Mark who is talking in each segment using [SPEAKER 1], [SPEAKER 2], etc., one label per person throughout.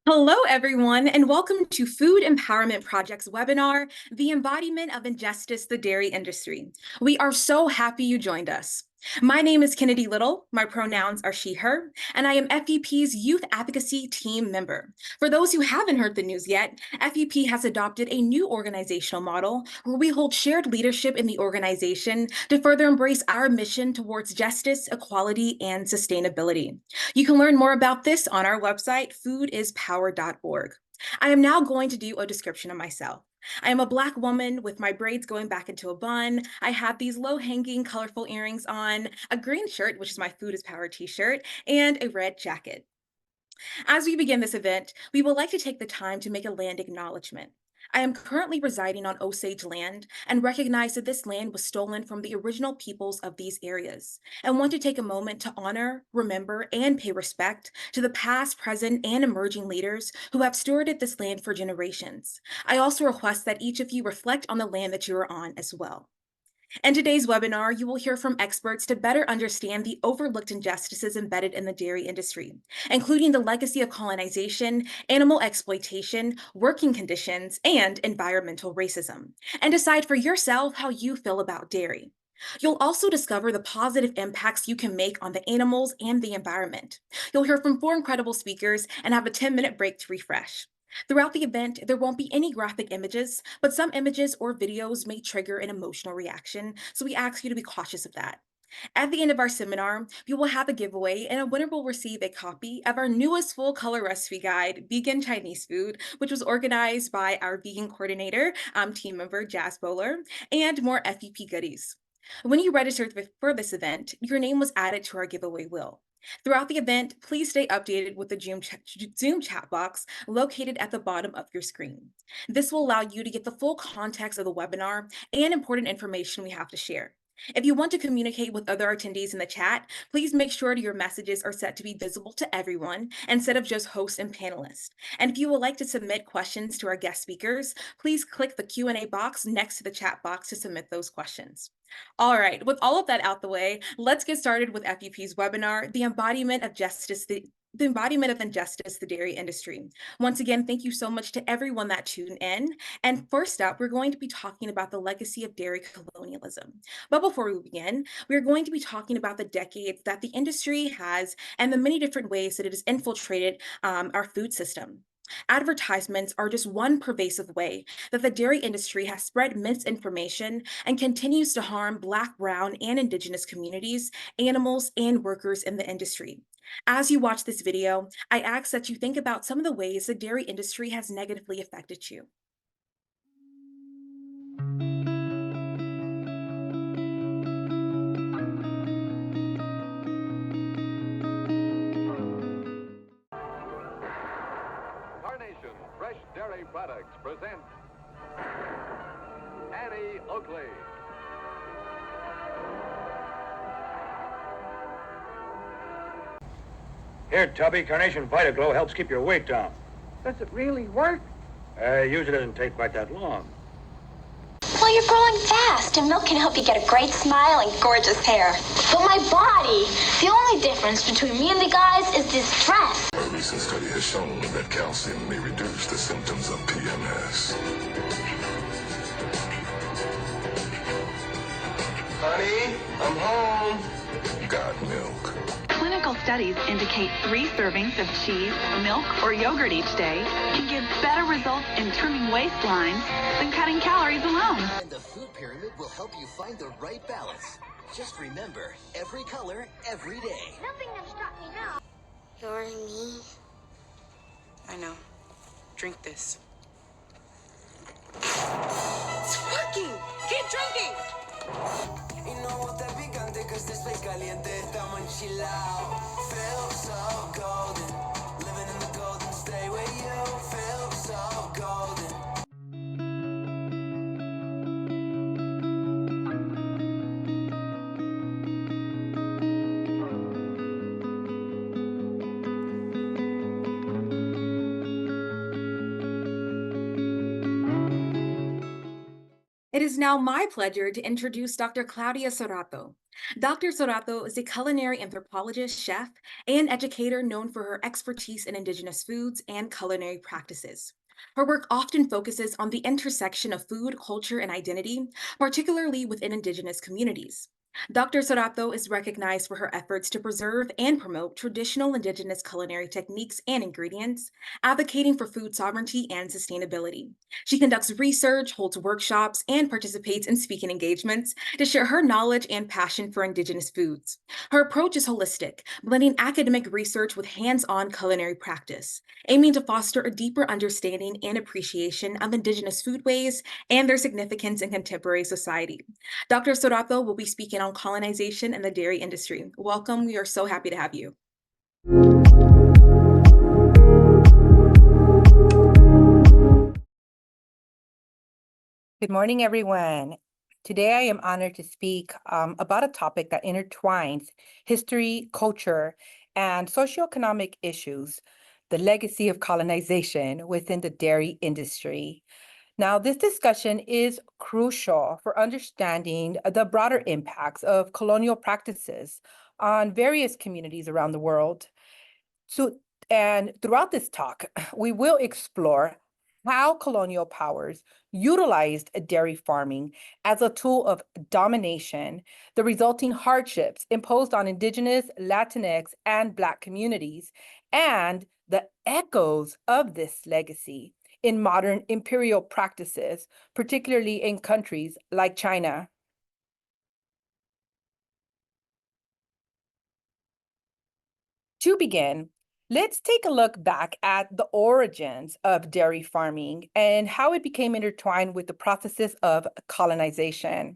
[SPEAKER 1] Hello, everyone, and welcome to Food Empowerment Project's webinar, The Embodiment of Injustice, the Dairy Industry. We are so happy you joined us. My name is Kennedy Little, my pronouns are she, her, and I am FEP's Youth Advocacy Team member. For those who haven't heard the news yet, FEP has adopted a new organizational model where we hold shared leadership in the organization to further embrace our mission towards justice, equality, and sustainability. You can learn more about this on our website, foodispower.org. I am now going to do a description of myself. I am a Black woman with my braids going back into a bun. I have these low-hanging, colorful earrings on, a green shirt, which is my Food is Power t-shirt, and a red jacket. As we begin this event, we would like to take the time to make a land acknowledgement. I am currently residing on Osage land and recognize that this land was stolen from the original peoples of these areas, and want to take a moment to honor, remember, and pay respect to the past, present, and emerging leaders who have stewarded this land for generations. I also request that each of you reflect on the land that you are on as well. In today's webinar, you will hear from experts to better understand the overlooked injustices embedded in the dairy industry, including the legacy of colonization, animal exploitation, working conditions, and environmental racism, and decide for yourself how you feel about dairy. You'll also discover the positive impacts you can make on the animals and the environment. You'll hear from 4 incredible speakers and have a 10-minute break to refresh. Throughout the event, there won't be any graphic images, but some images or videos may trigger an emotional reaction, so we ask you to be cautious of that. At the end of our seminar, we will have a giveaway, and a winner will receive a copy of our newest full-color recipe guide, Vegan Chinese Food, which was organized by our vegan coordinator, team member Jazz Bowler, and more FEP goodies. When you registered for this event, your name was added to our giveaway wheel. Throughout the event, please stay updated with the Zoom chat box located at the bottom of your screen. This will allow you to get the full context of the webinar and important information we have to share. If you want to communicate with other attendees in the chat, please make sure your messages are set to be visible to everyone instead of just hosts and panelists. And if you would like to submit questions to our guest speakers, please click the Q&A box next to the chat box to submit those questions. All right, with all of that out the way, let's get started with FEP's webinar, The Embodiment of Justice, the Embodiment of Injustice, the Dairy Industry. Once again, thank you so much to everyone that tuned in. And first up, we're going to be talking about the legacy of dairy colonialism. But before we begin, we're going to be talking about the decades that the industry has and the many different ways that it has infiltrated our food system. Advertisements are just one pervasive way that the dairy industry has spread misinformation and continues to harm Black, Brown, and Indigenous communities, animals, and workers in the industry. As you watch this video, I ask that you think about some of the ways the dairy industry has negatively affected you.
[SPEAKER 2] Carnation Fresh Dairy Products present Annie Oakley.
[SPEAKER 3] Here, Tubby, Carnation Vitaglow helps keep your weight down.
[SPEAKER 4] Does it really work?
[SPEAKER 3] Usually doesn't take quite that long.
[SPEAKER 5] Well, you're growing fast, and milk can help you get a great smile and gorgeous hair. But my body, the only difference between me and the guys is this dress.
[SPEAKER 6] A recent study has shown that calcium may reduce the symptoms of PMS.
[SPEAKER 7] Honey, I'm home.
[SPEAKER 6] Got milk.
[SPEAKER 8] Clinical studies indicate 3 servings of cheese, milk, or yogurt each day can give better results in trimming waistlines than cutting calories alone.
[SPEAKER 9] And the food pyramid will help you find the right balance. Just remember, every color, every day.
[SPEAKER 5] Nothing can stop me now.
[SPEAKER 10] You're me. I know. Drink this. It's working! Keep drinking!
[SPEAKER 7] Y no bote picante que este space caliente, estamos enchilados. Feel so golden, living in the golden state with you. Feel so golden.
[SPEAKER 1] It is now my pleasure to introduce Dr. Claudia Serrato. Dr. Sorato is a culinary anthropologist, chef, and educator known for her expertise in Indigenous foods and culinary practices. Her work often focuses on the intersection of food, culture, and identity, particularly within Indigenous communities. Dr. Sorato is recognized for her efforts to preserve and promote traditional Indigenous culinary techniques and ingredients, advocating for food sovereignty and sustainability. She conducts research, holds workshops, and participates in speaking engagements to share her knowledge and passion for Indigenous foods. Her approach is holistic, blending academic research with hands on culinary practice, aiming to foster a deeper understanding and appreciation of Indigenous foodways and their significance in contemporary society. Dr. Sorato will be speaking on colonization and the dairy industry. Welcome. We are so happy to have you.
[SPEAKER 11] Good morning, everyone. Today, I am honored to speak about a topic that intertwines history, culture, and socioeconomic issues, the legacy of colonization within the dairy industry. Now, this discussion is crucial for understanding the broader impacts of colonial practices on various communities around the world. So, and throughout this talk, we will explore how colonial powers utilized dairy farming as a tool of domination, the resulting hardships imposed on Indigenous, Latinx, and Black communities, and the echoes of this legacy in modern imperial practices, particularly in countries like China. To begin, let's take a look back at the origins of dairy farming and how it became intertwined with the processes of colonization.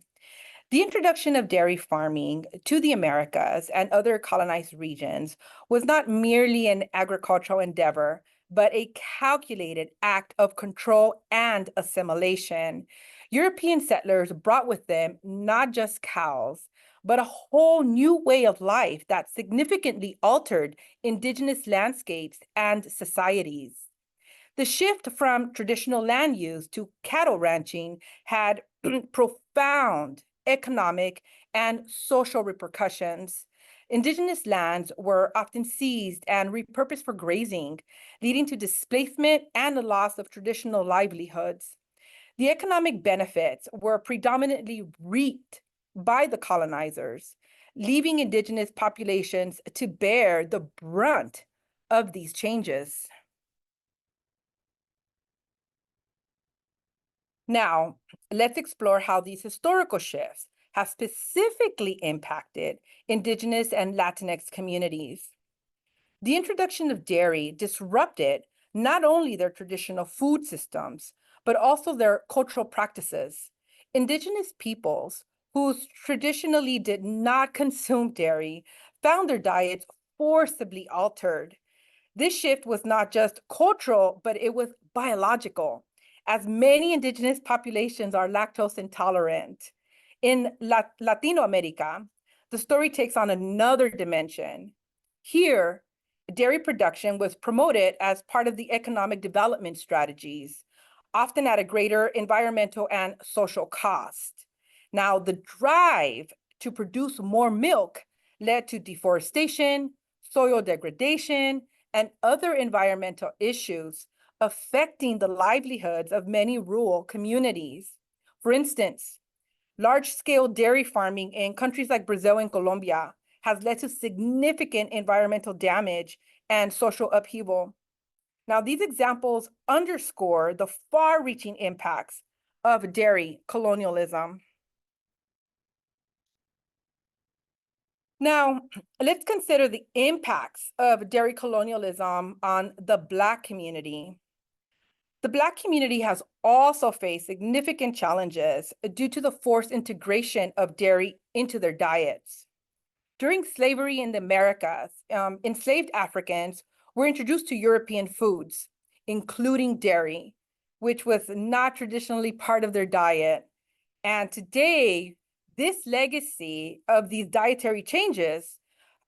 [SPEAKER 11] The introduction of dairy farming to the Americas and other colonized regions was not merely an agricultural endeavor, but a calculated act of control and assimilation. European settlers brought with them not just cows, but a whole new way of life that significantly altered Indigenous landscapes and societies. The shift from traditional land use to cattle ranching had profound economic and social repercussions. Indigenous lands were often seized and repurposed for grazing, leading to displacement and the loss of traditional livelihoods. The economic benefits were predominantly reaped by the colonizers, leaving Indigenous populations to bear the brunt of these changes. Now, let's explore how these historical shifts have specifically impacted Indigenous and Latinx communities. The introduction of dairy disrupted not only their traditional food systems, but also their cultural practices. Indigenous peoples who traditionally did not consume dairy found their diets forcibly altered. This shift was not just cultural, but it was biological, as many Indigenous populations are lactose intolerant. In Latino America, the story takes on another dimension. Here, dairy production was promoted as part of the economic development strategies, often at a greater environmental and social cost. Now, the drive to produce more milk led to deforestation, soil degradation, and other environmental issues affecting the livelihoods of many rural communities. For instance, large-scale dairy farming in countries like Brazil and Colombia has led to significant environmental damage and social upheaval. Now, these examples underscore the far-reaching impacts of dairy colonialism. Now, let's consider the impacts of dairy colonialism on the Black community. The Black community has also faced significant challenges due to the forced integration of dairy into their diets. During slavery in the Americas, enslaved Africans were introduced to European foods, including dairy, which was not traditionally part of their diet. And today, this legacy of these dietary changes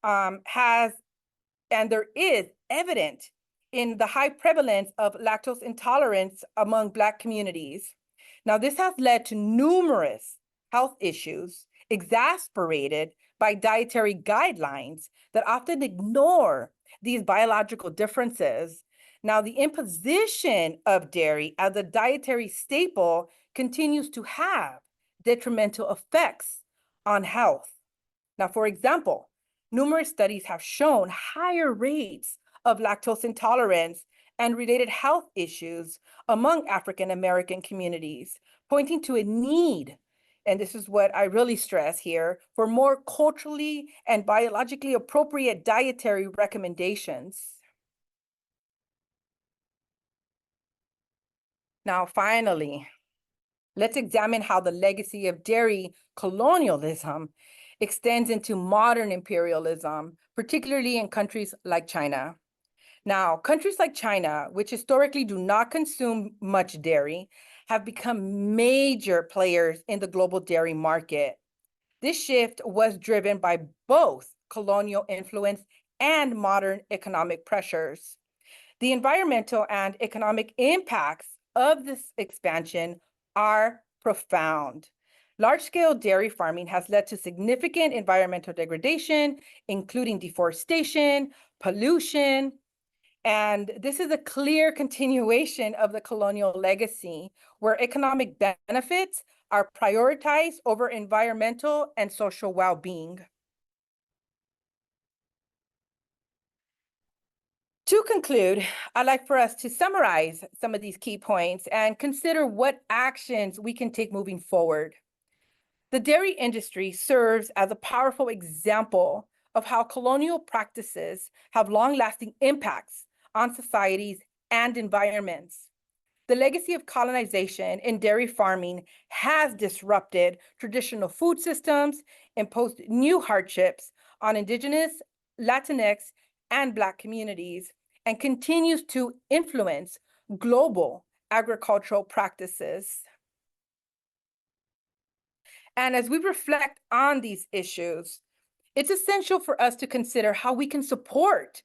[SPEAKER 11] there is evident in the high prevalence of lactose intolerance among Black communities. Now, this has led to numerous health issues, exasperated by dietary guidelines that often ignore these biological differences. Now, the imposition of dairy as a dietary staple continues to have detrimental effects on health. Now, for example, numerous studies have shown higher rates of lactose intolerance and related health issues among African American communities, pointing to a need, and this is what I really stress here, for more culturally and biologically appropriate dietary recommendations. Now, finally, let's examine how the legacy of dairy colonialism extends into modern imperialism, particularly in countries like China. Now, countries like China, which historically do not consume much dairy, have become major players in the global dairy market. This shift was driven by both colonial influence and modern economic pressures. The environmental and economic impacts of this expansion are profound. Large-scale dairy farming has led to significant environmental degradation, including deforestation, pollution, and this is a clear continuation of the colonial legacy, where economic benefits are prioritized over environmental and social well-being. To conclude, I'd like for us to summarize some of these key points and consider what actions we can take moving forward. The dairy industry serves as a powerful example of how colonial practices have long-lasting impacts on societies and environments. The legacy of colonization in dairy farming has disrupted traditional food systems, imposed new hardships on Indigenous, Latinx, and Black communities, and continues to influence global agricultural practices. And as we reflect on these issues, it's essential for us to consider how we can support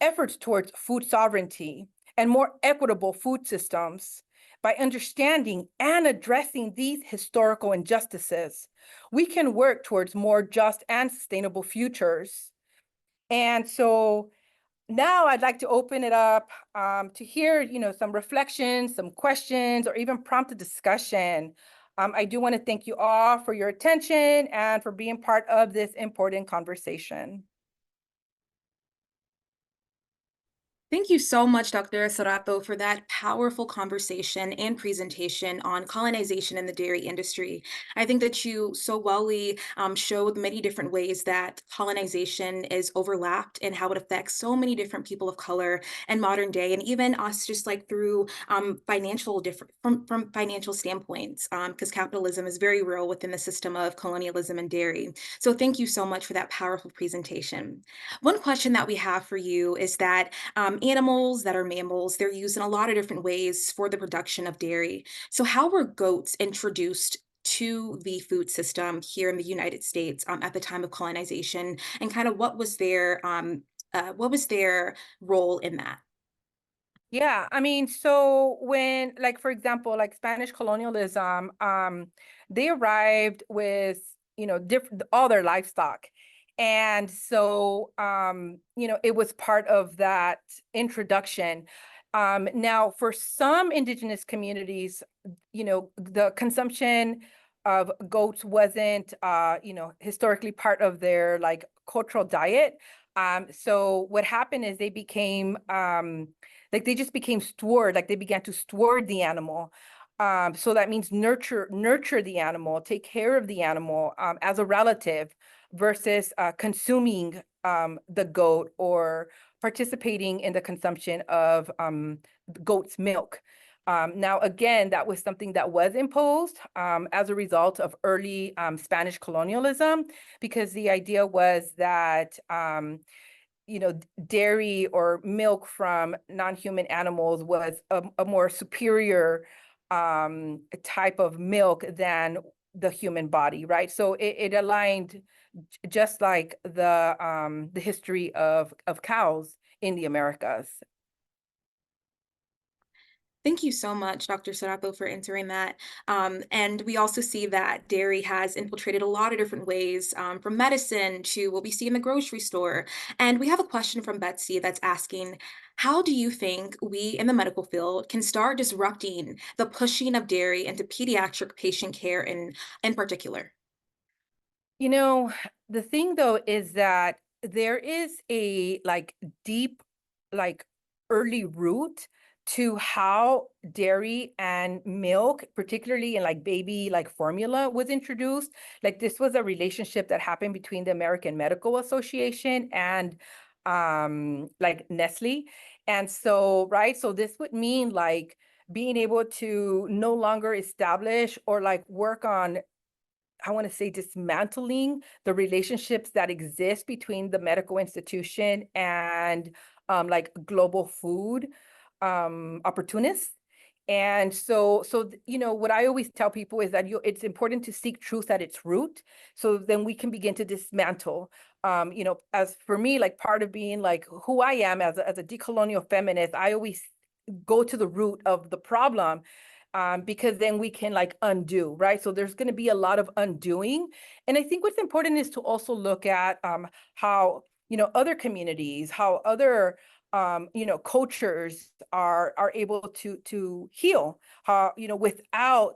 [SPEAKER 11] efforts towards food sovereignty and more equitable food systems. By understanding and addressing these historical injustices, we can work towards more just and sustainable futures. And so now I'd like to open it up to hear, some reflections, some questions, or even prompt a discussion. I do want to thank you all for your attention and for being part of this important conversation.
[SPEAKER 1] Thank you so much, Dr. Sarato, for that powerful conversation and presentation on colonization in the dairy industry. I think that you so wellly showed many different ways that colonization is overlapped and how it affects so many different people of color and modern day, and even us just like through financial from financial standpoints, because capitalism is very real within the system of colonialism and dairy. So thank you so much for that powerful presentation. One question that we have for you is that animals that are mammals, they're used in a lot of different ways for the production of dairy. So how were goats introduced to the food system here in the United States at the time of colonization, and kind of what was their role in that?
[SPEAKER 11] Yeah, I mean, so when, like, for example, like Spanish colonialism, they arrived with, different, all their livestock. And so, it was part of that introduction. Now, for some indigenous communities, the consumption of goats wasn't, historically part of their like cultural diet. So what happened is they became, like they just became steward, like they began to steward the animal. So that means nurture the animal, take care of the animal as a relative versus consuming the goat or participating in the consumption of goat's milk. Now, again, that was something that was imposed as a result of early Spanish colonialism, because the idea was that dairy or milk from non-human animals was a more superior type of milk than the human body, right? So it aligned just like the history of cows in the Americas.
[SPEAKER 1] Thank you so much, Dr. Sarapo, for answering that. And we also see that dairy has infiltrated a lot of different ways, from medicine to what we see in the grocery store. And we have a question from Betsy that's asking, how do you think we in the medical field can start disrupting the pushing of dairy into pediatric patient care in particular?
[SPEAKER 11] You know, the thing though is that there is a like deep, like early root to how dairy and milk, particularly in like baby like formula, was introduced. Like this was a relationship that happened between the American Medical Association and like Nestle. And so, right, so this would mean like being able to no longer establish or like work on, I want to say, dismantling the relationships that exist between the medical institution and like global food opportunists. And you know, what I always tell people is that it's important to seek truth at its root. So then we can begin to dismantle. You know, as for me, like part of being like who I am as a decolonial feminist, I always go to the root of the problem, because then we can like undo, right? So there's going to be a lot of undoing. And I think what's important is to also look at how, you know, other communities, how other you know, cultures are able to heal, how, you know, without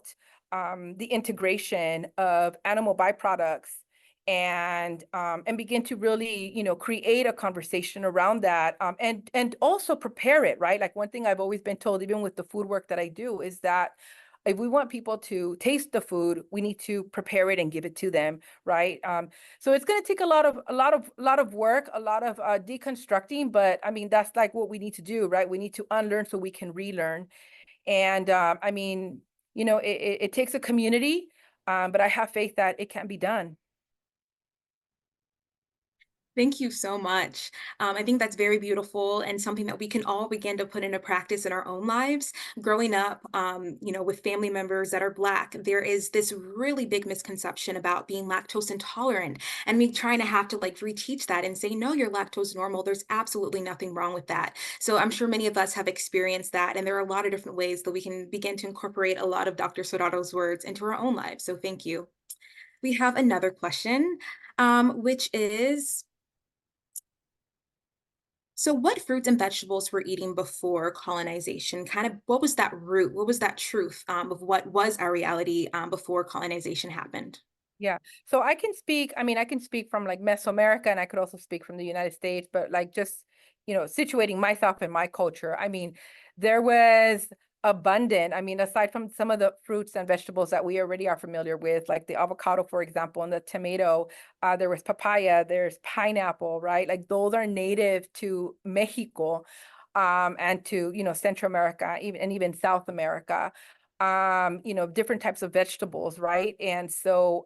[SPEAKER 11] the integration of animal byproducts, and begin to really, you know, create a conversation around that, and also prepare it, right? Like one thing I've always been told, even with the food work that I do, is that if we want people to taste the food, we need to prepare it and give it to them, right? So it's going to take a lot of work, a lot of deconstructing, but I mean that's like what we need to do, right? We need to unlearn so we can relearn. And I mean, you know, it takes a community, but I have faith that it can be done.
[SPEAKER 1] Thank you so much. I think that's very beautiful and something that we can all begin to put into practice in our own lives. Growing up, you know, with family members that are Black, there is this really big misconception about being lactose intolerant, and me trying to have to like reteach that and say, no, you're lactose normal. There's absolutely nothing wrong with that. So I'm sure many of us have experienced that, and there are a lot of different ways that we can begin to incorporate a lot of Dr. Sorato's words into our own lives. So thank you. We have another question, which is, so what fruits and vegetables were eating before colonization? Kind of what was that root? What was that truth, of what was our reality, before colonization happened?
[SPEAKER 11] Yeah. So I can speak, I mean, I can speak from like Mesoamerica, and I could also speak from the United States, but like just, you know, situating myself in my culture. I mean, there was abundant, I mean, aside from some of the fruits and vegetables that we already are familiar with, like the avocado, for example, and the tomato, there was papaya, there's pineapple, right? Like those are native to Mexico, and to, you know, Central America, even South America. You know, different types of vegetables, right? And so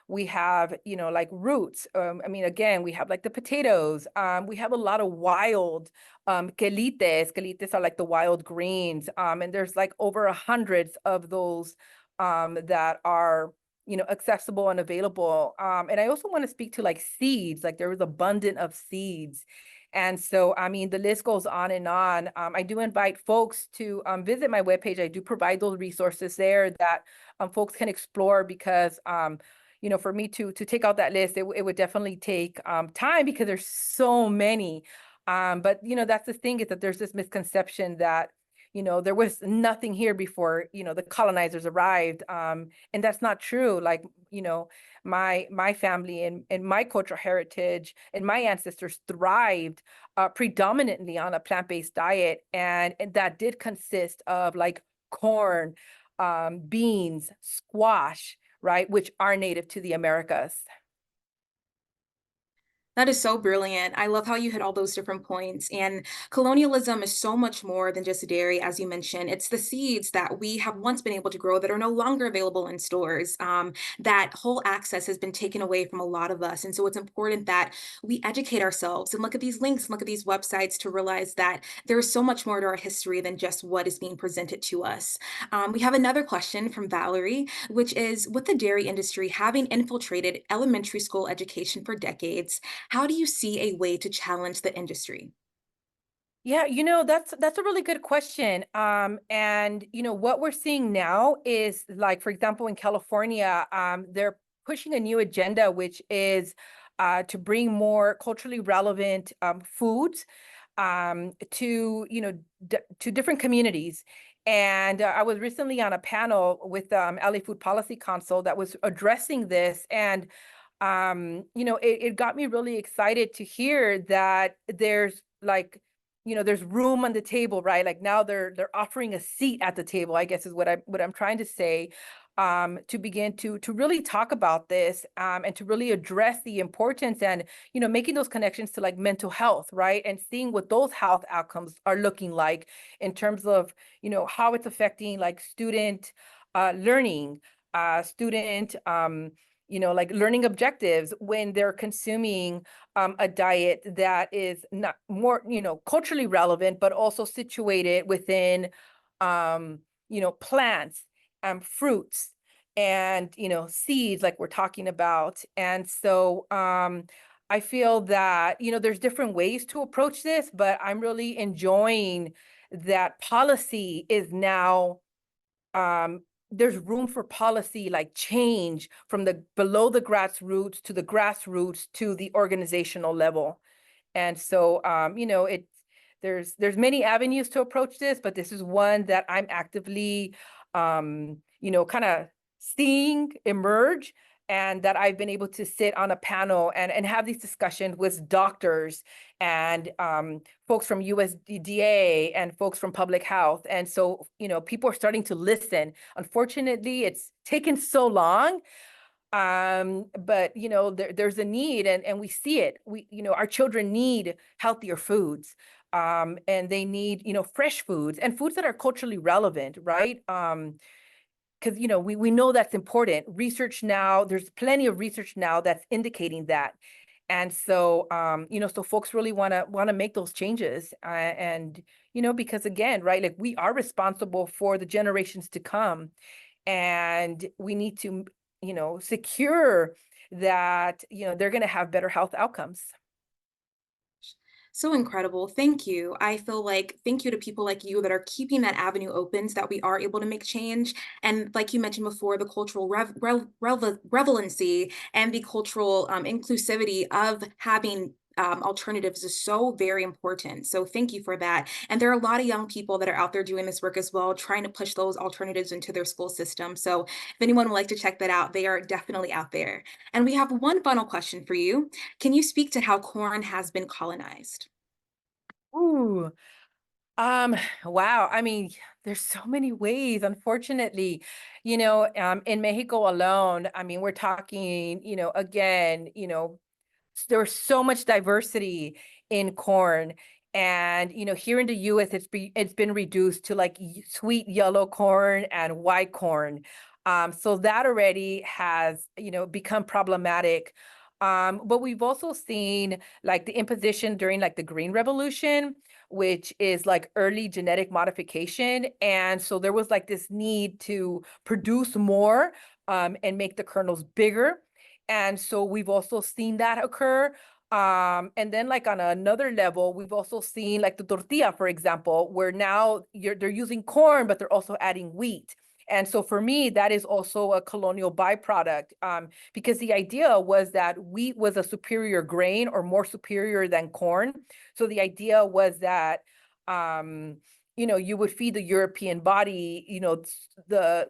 [SPEAKER 11] we have, you know, like roots. I mean, again, we have like the potatoes. We have a lot of wild quelites. Quelites are like the wild greens. And there's like over 100 of those that are, you know, accessible and available. And I also want to speak to like seeds, like there is abundant of seeds. And so, I mean, the list goes on and on. I do invite folks to visit my webpage. I do provide those resources there that folks can explore, because, you know, for me to take out that list, it would definitely take time, because there's so many. But, you know, that's the thing, is that there's this misconception that, you know, there was nothing here before, you know, the colonizers arrived. And that's not true. Like, you know, my family and my cultural heritage and my ancestors thrived predominantly on a plant-based diet, and that did consist of like corn, beans, squash, right, which are native to the Americas.
[SPEAKER 1] That is so brilliant. I love how you hit all those different points. And colonialism is so much more than just dairy, as you mentioned. It's the seeds that we have once been able to grow that are no longer available in stores. That whole access has been taken away from a lot of us. And so it's important that we educate ourselves and look at these links, look at these websites to realize that there is so much more to our history than just what is being presented to us. We have another question from Valerie, which is, with the dairy industry having infiltrated elementary school education for decades, how do you see a way to challenge the industry?
[SPEAKER 11] Yeah, that's a really good question. And what we're seeing now is like, for example, in California, they're pushing a new agenda, which is to bring more culturally relevant foods to to different communities. And I was recently on a panel with LA Food Policy Council that was addressing this, and it got me really excited to hear that there's like there's room on the table, right? Like now they're offering a seat at the table, I guess is what I'm trying to say, to begin to really talk about this, and to really address the importance and making those connections to like mental health, right? And seeing what those health outcomes are looking like in terms of how it's affecting like student learning, student like learning objectives when they're consuming a diet that is not more, culturally relevant, but also situated within, plants and fruits and, seeds like we're talking about. And so I feel that, there's different ways to approach this, but I'm really enjoying that policy is now there's room for policy like change from the below the grassroots to the grassroots to the organizational level. And so there's many avenues to approach this, but this is one that I'm actively kind of seeing emerge, and that I've been able to sit on a panel and have these discussions with doctors and folks from USDA and folks from public health. And so, people are starting to listen. Unfortunately, it's taken so long, but there's a need, and we see it. Our children need healthier foods, and they need fresh foods and foods that are culturally relevant, right? Because we know that's important. Research now, there's plenty of research now that's indicating that. And so so folks really want to make those changes, and because again, right, like we are responsible for the generations to come, and we need to secure that they're going to have better health outcomes.
[SPEAKER 1] So incredible. Thank you. I feel like thank you to people like you that are keeping that avenue open so that we are able to make change. And like you mentioned before, the cultural relevancy and the cultural inclusivity of having alternatives is so very important. So thank you for that. And there are a lot of young people that are out there doing this work as well, trying to push those alternatives into their school system. So if anyone would like to check that out, they are definitely out there. And we have one final question for you. Can you speak to how corn has been colonized?
[SPEAKER 11] Ooh, um, wow. I mean, there's so many ways, unfortunately. In Mexico alone, I mean, we're talking, again, there's so much diversity in corn. And here in the US, it's been reduced to like sweet yellow corn and white corn. So that already has become problematic. But we've also seen like the imposition during like the Green Revolution, which is like early genetic modification. And so there was like this need to produce more and make the kernels bigger. And so we've also seen that occur. And then like on another level, we've also seen like the tortilla, for example, where now they're using corn, but they're also adding wheat. And so for me, that is also a colonial byproduct, because the idea was that wheat was a superior grain or more superior than corn. So the idea was that, you would feed the European body, the,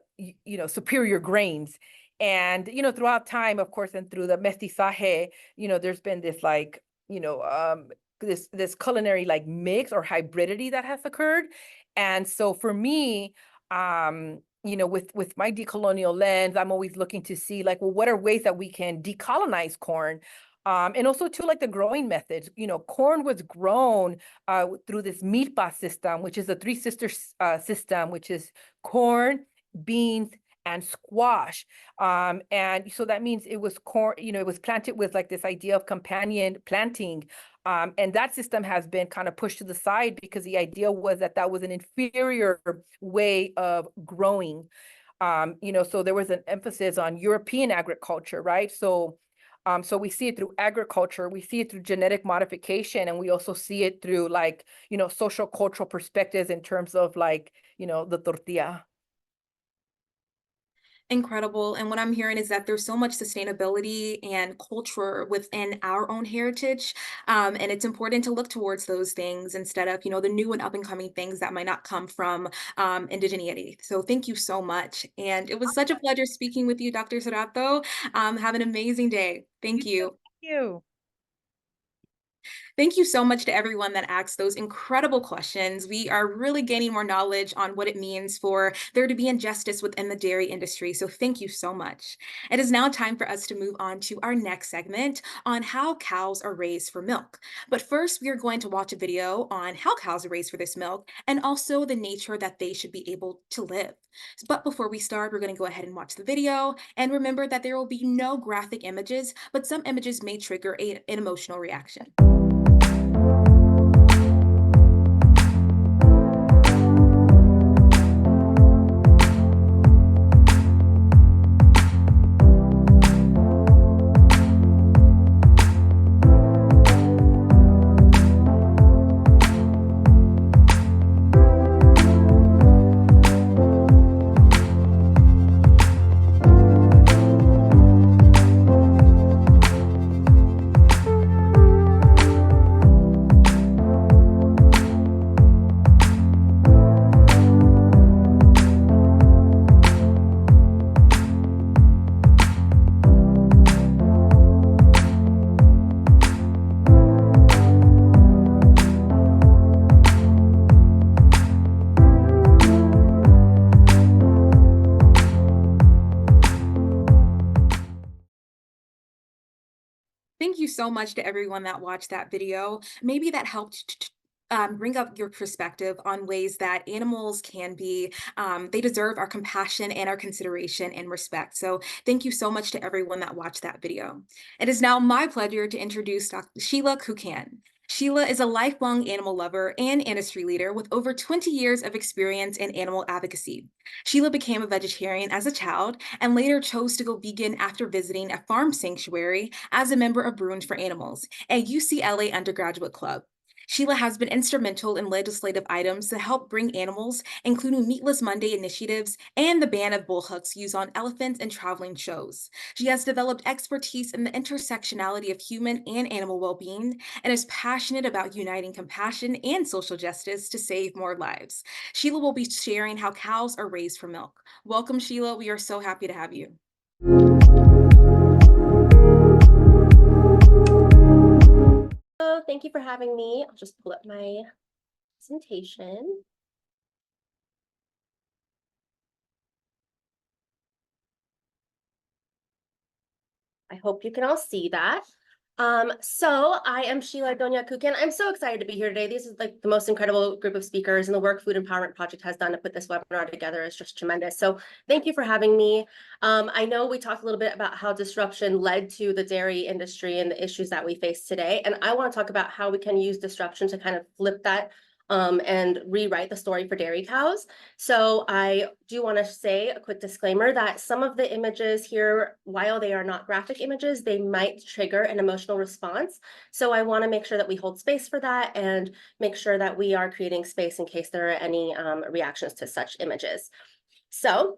[SPEAKER 11] superior grains. And, throughout time, of course, and through the mestizaje, there's been this like, this culinary like mix or hybridity that has occurred. And so for me, with my decolonial lens, I'm always looking to see like, well, what are ways that we can decolonize corn? And also too, like the growing methods. Corn was grown through this milpa system, which is a three sisters system, which is corn, beans, and squash. And so that means it was corn, it was planted with like this idea of companion planting. And that system has been kind of pushed to the side because the idea was that that was an inferior way of growing. So there was an emphasis on European agriculture, right? So So we see it through agriculture, we see it through genetic modification, and we also see it through like, social cultural perspectives in terms of like, the tortilla.
[SPEAKER 1] Incredible. And what I'm hearing is that there's so much sustainability and culture within our own heritage. And it's important to look towards those things instead of, the new and up and coming things that might not come from indigeneity. So thank you so much. And it was such a pleasure speaking with you, Dr. Sorato. Have an amazing day. Thank you.
[SPEAKER 11] Thank you.
[SPEAKER 1] Thank you so much to everyone that asked those incredible questions. We are really gaining more knowledge on what it means for there to be injustice within the dairy industry. So thank you so much. It is now time for us to move on to our next segment on how cows are raised for milk. But first, we are going to watch a video on how cows are raised for this milk and also the nature that they should be able to live. But before we start, we're going to go ahead and watch the video. And remember that there will be no graphic images, but some images may trigger an emotional reaction. Thank you so much to everyone that watched that video. Maybe that helped bring up your perspective on ways that animals can be, they deserve our compassion and our consideration and respect. So thank you so much to everyone that watched that video. It is now my pleasure to introduce Dr. Sheila Kukan. Sheila is a lifelong animal lover and industry leader with over 20 years of experience in animal advocacy. Sheila became a vegetarian as a child and later chose to go vegan after visiting a farm sanctuary as a member of Bruins for Animals, a UCLA undergraduate club. Sheila has been instrumental in legislative items to help bring animals, including Meatless Monday initiatives and the ban of bullhooks used on elephants in traveling shows. She has developed expertise in the intersectionality of human and animal well-being and is passionate about uniting compassion and social justice to save more lives. Sheila will be sharing how cows are raised for milk. Welcome, Sheila. We are so happy to have you.
[SPEAKER 12] Hello, thank you for having me. I'll just pull up my presentation. I hope you can all see that. So I am Sheila Doña Kukin. I'm so excited to be here today. This is like the most incredible group of speakers, and the work Food Empowerment Project has done to put this webinar together is just tremendous. So thank you for having me. I know we talked a little bit about how disruption led to the dairy industry and the issues that we face today. And I want to talk about how we can use disruption to kind of flip that and rewrite the story for dairy cows. So I do want to say a quick disclaimer that some of the images here, while they are not graphic images, they might trigger an emotional response. So I want to make sure that we hold space for that and make sure that we are creating space in case there are any reactions to such images. So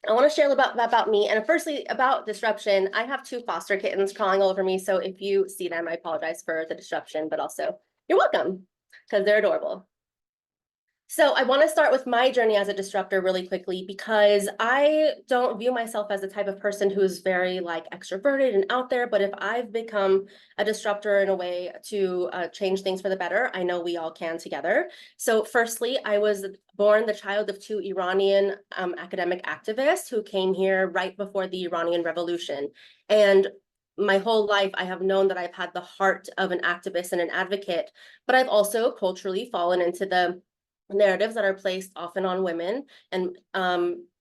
[SPEAKER 12] I want to share a little bit about me. And firstly, about disruption, I have 2 foster kittens crawling all over me. So if you see them, I apologize for the disruption, but also you're welcome because they're adorable. So I want to start with my journey as a disruptor really quickly, because I don't view myself as the type of person who's very like extroverted and out there. But if I've become a disruptor in a way to change things for the better, I know we all can together. So firstly, I was born the child of 2 Iranian academic activists who came here right before the Iranian Revolution. And my whole life, I have known that I've had the heart of an activist and an advocate, but I've also culturally fallen into the narratives that are placed often on women, and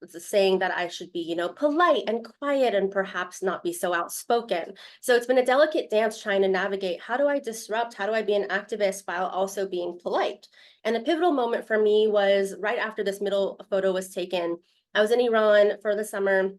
[SPEAKER 12] saying that I should be, polite and quiet and perhaps not be so outspoken. So it's been a delicate dance trying to navigate, how do I disrupt? How do I be an activist while also being polite? And a pivotal moment for me was right after this middle photo was taken. I was in Iran for the summer.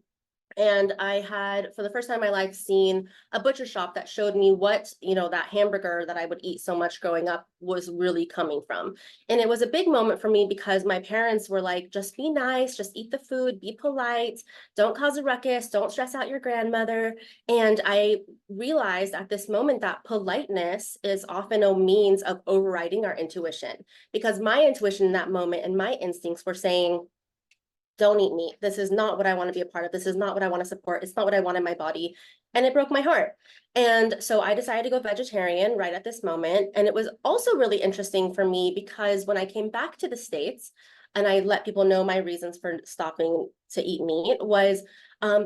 [SPEAKER 12] And I had, for the first time in my life, seen a butcher shop that showed me what, that hamburger that I would eat so much growing up was really coming from. And it was a big moment for me because my parents were like, just be nice, just eat the food, be polite, don't cause a ruckus, don't stress out your grandmother. And I realized at this moment that politeness is often a means of overriding our intuition, because my intuition in that moment and my instincts were saying, don't eat meat. This is not what I want to be a part of. This is not what I want to support. It's not what I want in my body. And it broke my heart. And so I decided to go vegetarian right at this moment. And it was also really interesting for me because when I came back to the States and I let people know my reasons for stopping to eat meat was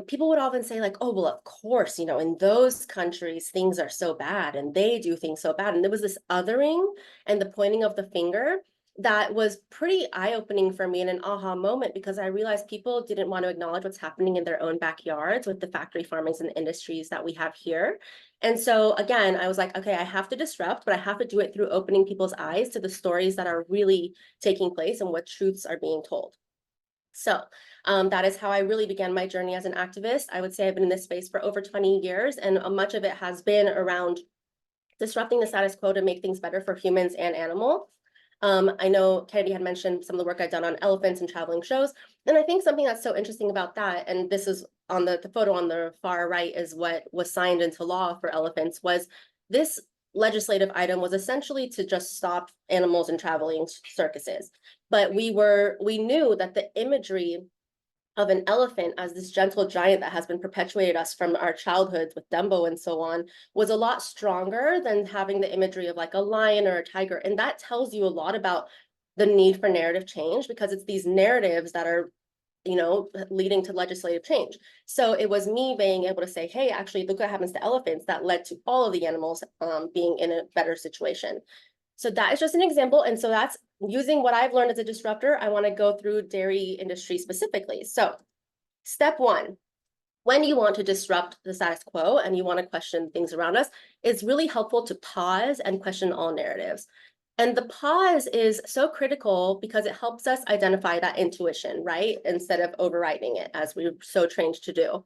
[SPEAKER 12] people would often say like, oh, well, of course, in those countries, things are so bad and they do things so bad. And there was this othering and the pointing of the finger that was pretty eye-opening for me in an aha moment, because I realized people didn't want to acknowledge what's happening in their own backyards with the factory farmings and the industries that we have here. And so again, I was like, okay, I have to disrupt, but I have to do it through opening people's eyes to the stories that are really taking place and what truths are being told. So that is how I really began my journey as an activist. I would say I've been in this space for over 20 years, and much of it has been around disrupting the status quo to make things better for humans and animals. I know Kennedy had mentioned some of the work I've done on elephants and traveling shows. And I think something that's so interesting about that, and this is on the photo on the far right is what was signed into law for elephants, was this legislative item was essentially to just stop animals in traveling circuses. But we knew that the imagery of an elephant as this gentle giant that has been perpetuated us from our childhoods with Dumbo and so on was a lot stronger than having the imagery of like a lion or a tiger. And that tells you a lot about the need for narrative change, because it's these narratives that are, leading to legislative change. So it was me being able to say, hey, actually, look what happens to elephants, that led to all of the animals being in a better situation. So that is just an example. And so that's using what I've learned as a disruptor. I want to go through dairy industry specifically. So step one, when you want to disrupt the status quo and you want to question things around us, it's really helpful to pause and question all narratives. And the pause is so critical because it helps us identify that intuition, right? Instead of overriding it as we're so trained to do.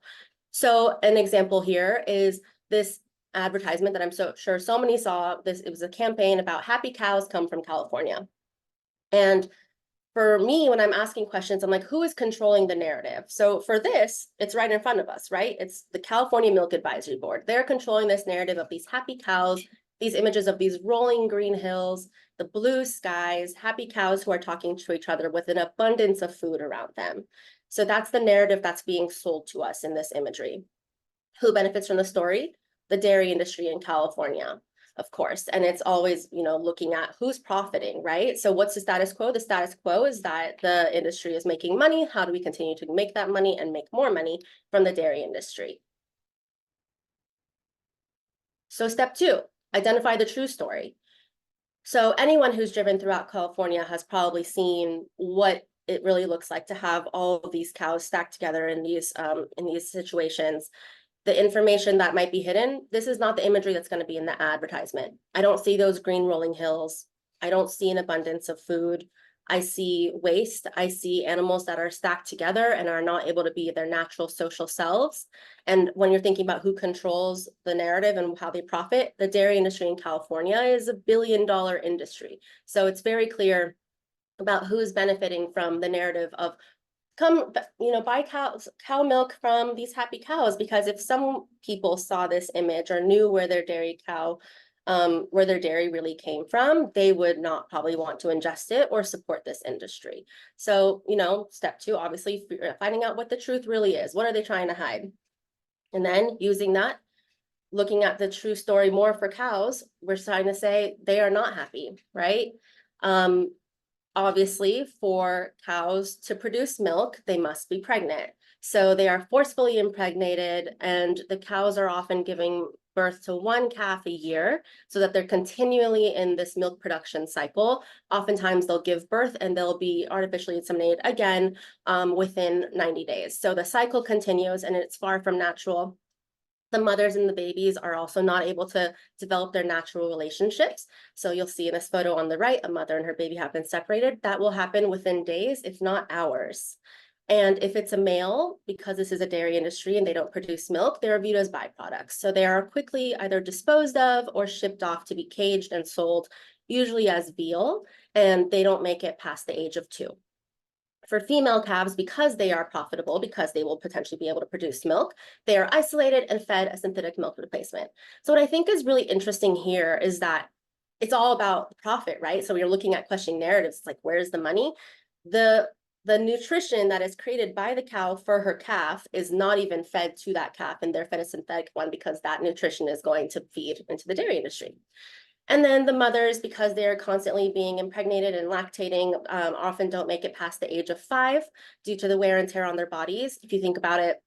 [SPEAKER 12] So an example here is this advertisement that I'm so sure so many saw. It was a campaign about happy cows come from California. And for me, when I'm asking questions, I'm like, who is controlling the narrative? So for this, it's right in front of us, right? It's the California Milk Advisory Board. They're controlling this narrative of these happy cows, these images of these rolling green hills, the blue skies, happy cows who are talking to each other with an abundance of food around them. So that's the narrative that's being sold to us in this imagery. Who benefits from the story? The dairy industry in California, of course. And it's always, looking at who's profiting, right? So what's the status quo? The status quo is that the industry is making money. How do we continue to make that money and make more money from the dairy industry? So step two, identify the true story. So anyone who's driven throughout California has probably seen what it really looks like to have all of these cows stacked together in these situations. The information that might be hidden, this is not the imagery that's going to be in the advertisement. I don't see those green rolling hills. I don't see an abundance of food. I see waste. I see animals that are stacked together and are not able to be their natural social selves. And when you're thinking about who controls the narrative and how they profit, the dairy industry in California is $1 billion industry. So it's very clear about who's benefiting from the narrative of come, buy cow milk from these happy cows, because if some people saw this image or knew where their dairy really came from, they would not probably want to ingest it or support this industry. So, step two, obviously finding out what the truth really is. What are they trying to hide? And then using that, looking at the true story more for cows, we're trying to say they are not happy, right? Obviously, for cows to produce milk, they must be pregnant. So they are forcefully impregnated, and the cows are often giving birth to one calf a year so that they're continually in this milk production cycle. Oftentimes they'll give birth and they'll be artificially inseminated again within 90 days. So the cycle continues and it's far from natural. The mothers and the babies are also not able to develop their natural relationships. So you'll see in this photo on the right, a mother and her baby have been separated. That will happen within days, if not hours. And if it's a male, because this is a dairy industry and they don't produce milk, they're viewed as byproducts. So they are quickly either disposed of or shipped off to be caged and sold, usually as veal, and they don't make it past the age of 2. For female calves, because they are profitable, because they will potentially be able to produce milk, they are isolated and fed a synthetic milk replacement. So what I think is really interesting here is that it's all about profit, right? So we are looking at questioning narratives, like where's the money? The nutrition that is created by the cow for her calf is not even fed to that calf, and they're fed a synthetic one because that nutrition is going to feed into the dairy industry. And then the mothers, because they're constantly being impregnated and lactating, often don't make it past the age of 5 due to the wear and tear on their bodies. If you think about it,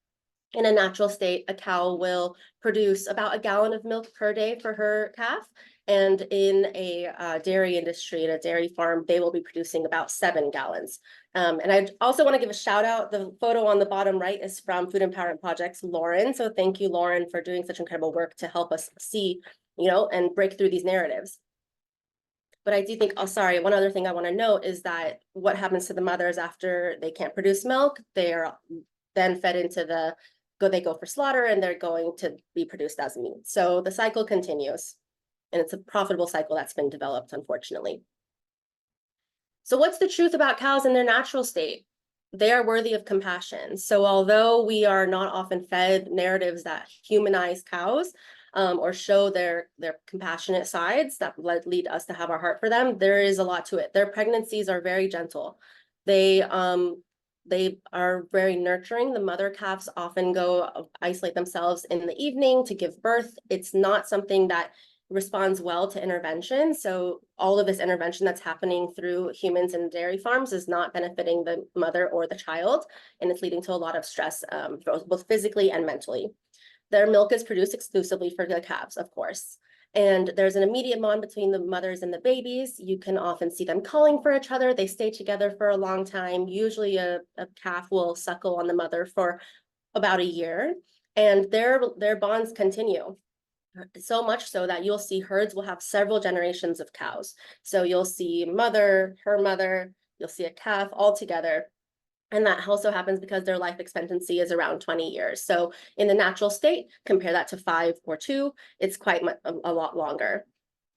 [SPEAKER 12] in a natural state, a cow will produce about a gallon of milk per day for her calf. And in a dairy industry, in a dairy farm, they will be producing about 7 gallons. And I also want to give a shout out. The photo on the bottom right is from Food Empowerment Project's Lauren. So thank you, Lauren, for doing such incredible work to help us see, and break through these narratives. But I do think, oh, sorry, one other thing I want to note is that what happens to the mothers after they can't produce milk, they are then fed into they go for slaughter, and they're going to be produced as meat. So the cycle continues, and it's a profitable cycle that's been developed, unfortunately. So what's the truth about cows in their natural state? They are worthy of compassion. So although we are not often fed narratives that humanize cows, or show their compassionate sides that lead us to have our heart for them, there is a lot to it. Their pregnancies are very gentle. They are very nurturing. The mother calves often go isolate themselves in the evening to give birth. It's not something that responds well to intervention. So all of this intervention that's happening through humans and dairy farms is not benefiting the mother or the child, and it's leading to a lot of stress, both physically and mentally. Their milk is produced exclusively for the calves, of course. And there's an immediate bond between the mothers and the babies. You can often see them calling for each other. They stay together for a long time. Usually a calf will suckle on the mother for about a year, and their bonds continue. So much so that you'll see herds will have several generations of cows. So you'll see mother, her mother, you'll see a calf all together. And that also happens because their life expectancy is around 20 years. So in the natural state, compare that to 5 or 2, it's quite a lot longer.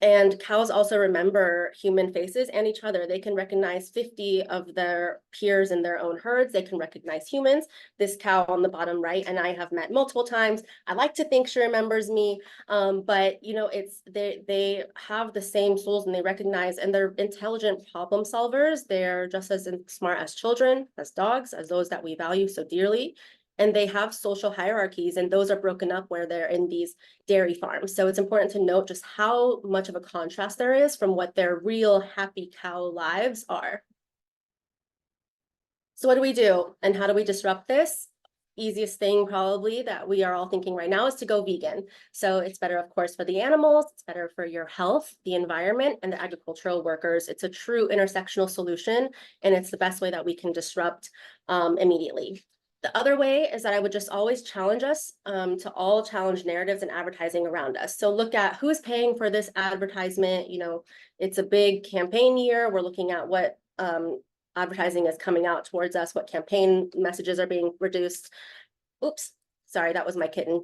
[SPEAKER 12] And cows also remember human faces and each other. They can recognize 50 of their peers in their own herds. They can recognize humans. This cow on the bottom right, and I have met multiple times. I like to think she remembers me, but they have the same souls, and they recognize, and they're intelligent problem solvers. They're just as smart as children, as dogs, as those that we value so dearly. And they have social hierarchies, and those are broken up where they're in these dairy farms. So it's important to note just how much of a contrast there is from what their real happy cow lives are. So what do we do, and how do we disrupt this? Easiest thing probably that we are all thinking right now is to go vegan. So it's better, of course, for the animals, it's better for your health, the environment, and the agricultural workers. It's a true intersectional solution, and it's the best way that we can disrupt immediately. The other way is that I would just always challenge us to all challenge narratives and advertising around us. So look at who's paying for this advertisement. It's a big campaign year. We're looking at what advertising is coming out towards us, what campaign messages are being reduced. Oops, sorry, that was my kitten.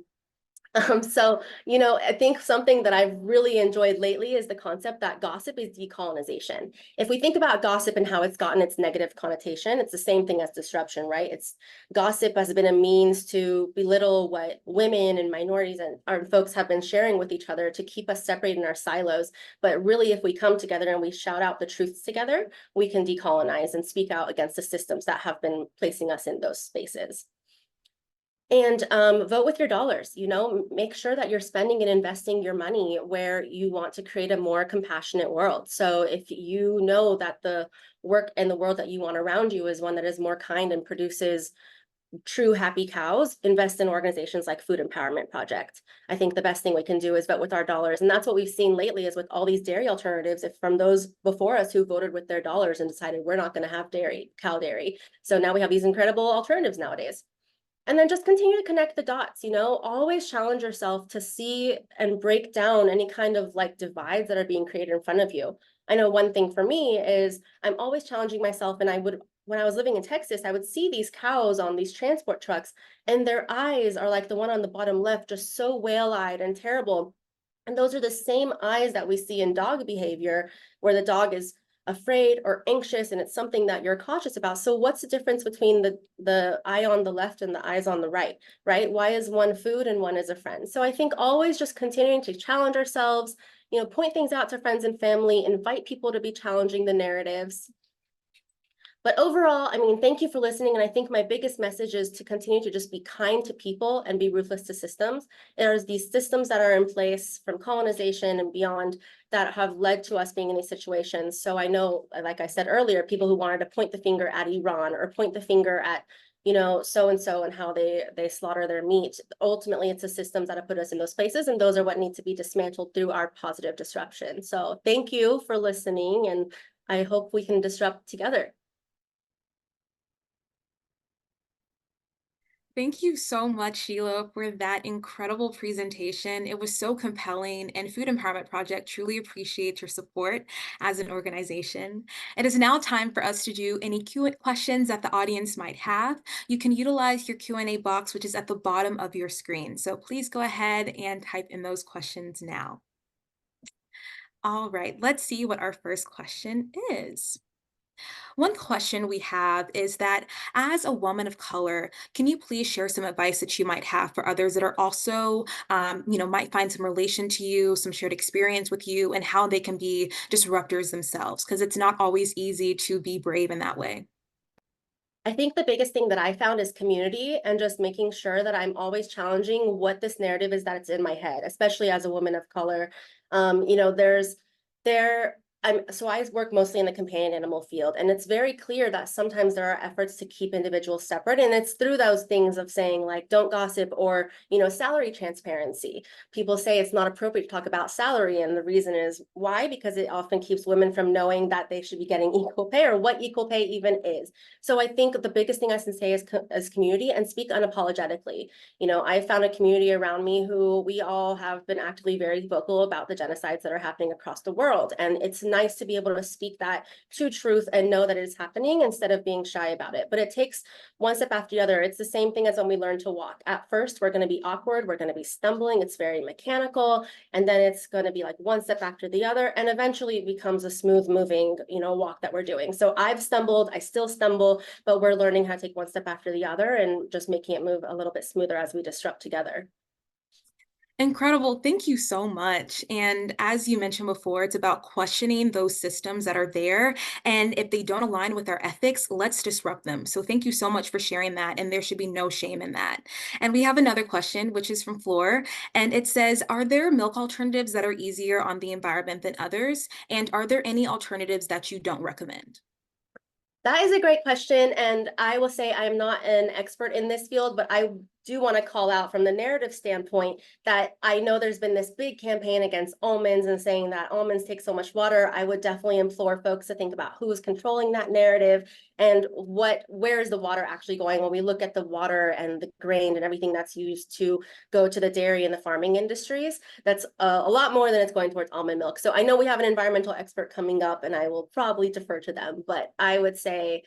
[SPEAKER 12] I think something that I've really enjoyed lately is the concept that gossip is decolonization. If we think about gossip and how it's gotten its negative connotation, it's the same thing as disruption, right? Gossip has been a means to belittle what women and minorities and our folks have been sharing with each other to keep us separated in our silos. But really, if we come together and we shout out the truths together, we can decolonize and speak out against the systems that have been placing us in those spaces. And vote with your dollars. Make sure that you're spending and investing your money where you want to create a more compassionate world. So if you know that the work and the world that you want around you is one that is more kind and produces true happy cows, invest in organizations like Food Empowerment Project. I think the best thing we can do is vote with our dollars. And that's what we've seen lately is with all these dairy alternatives, if from those before us who voted with their dollars and decided we're not going to have cow dairy. So now we have these incredible alternatives nowadays. And then just continue to connect the dots, always challenge yourself to see and break down any kind of divides that are being created in front of you. I know one thing for me is I'm always challenging myself, and when I was living in Texas, I would see these cows on these transport trucks, and their eyes are like the one on the bottom left, just so whale-eyed and terrible. And those are the same eyes that we see in dog behavior, where the dog is afraid or anxious, and it's something that you're cautious about. So what's the difference between the eye on the left and the eyes on the right, right? Why is one food and one is a friend? So I think always just continuing to challenge ourselves, point things out to friends and family, invite people to be challenging the narratives. But overall, I mean, thank you for listening. And I think my biggest message is to continue to just be kind to people and be ruthless to systems. There's these systems that are in place from colonization and beyond that have led to us being in these situations. So I know, like I said earlier, people who wanted to point the finger at Iran or point the finger at, so-and-so and how they slaughter their meat. Ultimately, it's the systems that have put us in those places, and those are what need to be dismantled through our positive disruption. So thank you for listening, and I hope we can disrupt together.
[SPEAKER 1] Thank you so much, Sheila, for that incredible presentation. It was so compelling, and Food Empowerment Project truly appreciates your support as an organization. It is now time for us to do any questions that the audience might have. You can utilize your Q&A box, which is at the bottom of your screen. So please go ahead and type in those questions now. All right, let's see what our first question is. One question we have is that as a woman of color, can you please share some advice that you might have for others that are also, might find some relation to you, some shared experience with you, and how they can be disruptors themselves? Because it's not always easy to be brave in that way.
[SPEAKER 12] I think the biggest thing that I found is community, and just making sure that I'm always challenging what this narrative is that's in my head, especially as a woman of color. So I work mostly in the companion animal field, and it's very clear that sometimes there are efforts to keep individuals separate, and it's through those things of saying like, don't gossip, or, salary transparency. People say it's not appropriate to talk about salary, and the reason is why? Because it often keeps women from knowing that they should be getting equal pay, or what equal pay even is. So I think the biggest thing I can say is community, and speak unapologetically. I found a community around me who we all have been actively very vocal about the genocides that are happening across the world, and it's nice to be able to speak that to truth and know that it is happening instead of being shy about it. But it takes one step after the other. It's the same thing as when we learn to walk. At first, we're going to be awkward, we're going to be stumbling, it's very mechanical, and then it's going to be like one step after the other, and eventually it becomes a smooth moving, walk that we're doing. So I've stumbled, I still stumble, but we're learning how to take one step after the other and just making it move a little bit smoother as we disrupt together.
[SPEAKER 1] Incredible. Thank you so much. And as you mentioned before, it's about questioning those systems that are there. And if they don't align with our ethics, let's disrupt them. So thank you so much for sharing that. And there should be no shame in that. And we have another question, which is from Floor. And it says, are there milk alternatives that are easier on the environment than others? And are there any alternatives that you don't recommend?
[SPEAKER 12] That is a great question. And I will say I'm not an expert in this field, but I do want to call out from the narrative standpoint that I know there's been this big campaign against almonds and saying that almonds take so much water. I would definitely implore folks to think about who's controlling that narrative and where is the water actually going when we look at the water and the grain and everything that's used to go to the dairy and the farming industries. That's a lot more than it's going towards almond milk. So I know we have an environmental expert coming up, and I will probably defer to them, but I would say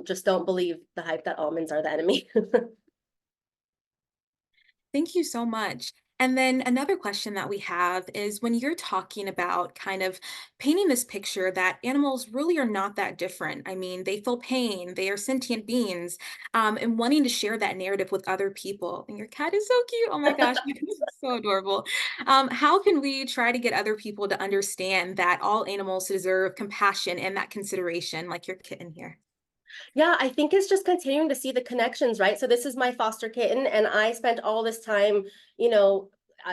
[SPEAKER 12] just don't believe the hype that almonds are the enemy.
[SPEAKER 1] Thank you so much. And then another question that we have is when you're talking about kind of painting this picture that animals really are not that different. I mean, they feel pain, they are sentient beings, and wanting to share that narrative with other people. And your cat is so cute. Oh my gosh, it's so adorable. How can we try to get other people to understand that all animals deserve compassion and that consideration, like your kitten here?
[SPEAKER 12] Yeah, I think it's just continuing to see the connections, right? So this is my foster kitten, and I spent all this time,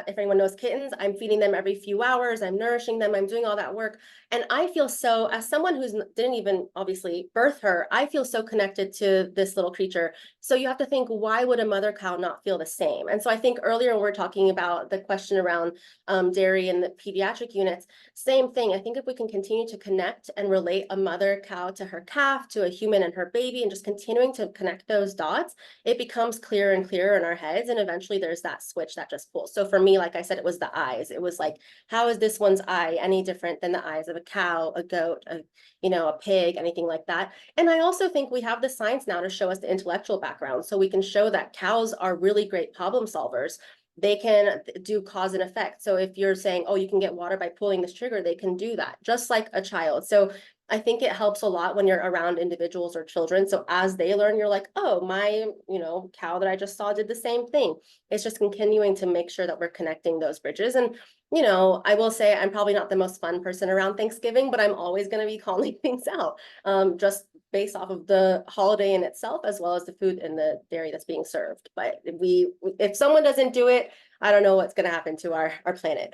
[SPEAKER 12] if anyone knows kittens, I'm feeding them every few hours, I'm nourishing them, I'm doing all that work. And I feel so, as someone who didn't even obviously birth her, I feel so connected to this little creature. So you have to think, why would a mother cow not feel the same? And so I think earlier when we were talking about the question around dairy and the pediatric units, same thing. I think if we can continue to connect and relate a mother cow to her calf, to a human and her baby, and just continuing to connect those dots, it becomes clearer and clearer in our heads. And eventually there's that switch that just pulls. So for for me, like I said, it was the eyes. It was like, how is this one's eye any different than the eyes of a cow, a goat, a pig, anything like that? And I also think we have the science now to show us the intellectual background. So we can show that cows are really great problem solvers. They can do cause and effect. So if you're saying, oh, you can get water by pulling this trigger, they can do that just like a child. So I think it helps a lot when you're around individuals or children. So as they learn, you're like, oh, my, cow that I just saw did the same thing. It's just continuing to make sure that we're connecting those bridges. And, I will say I'm probably not the most fun person around Thanksgiving, but I'm always going to be calling things out, just based off of the holiday in itself, as well as the food and the dairy that's being served. But if someone doesn't do it, I don't know what's going to happen to our planet.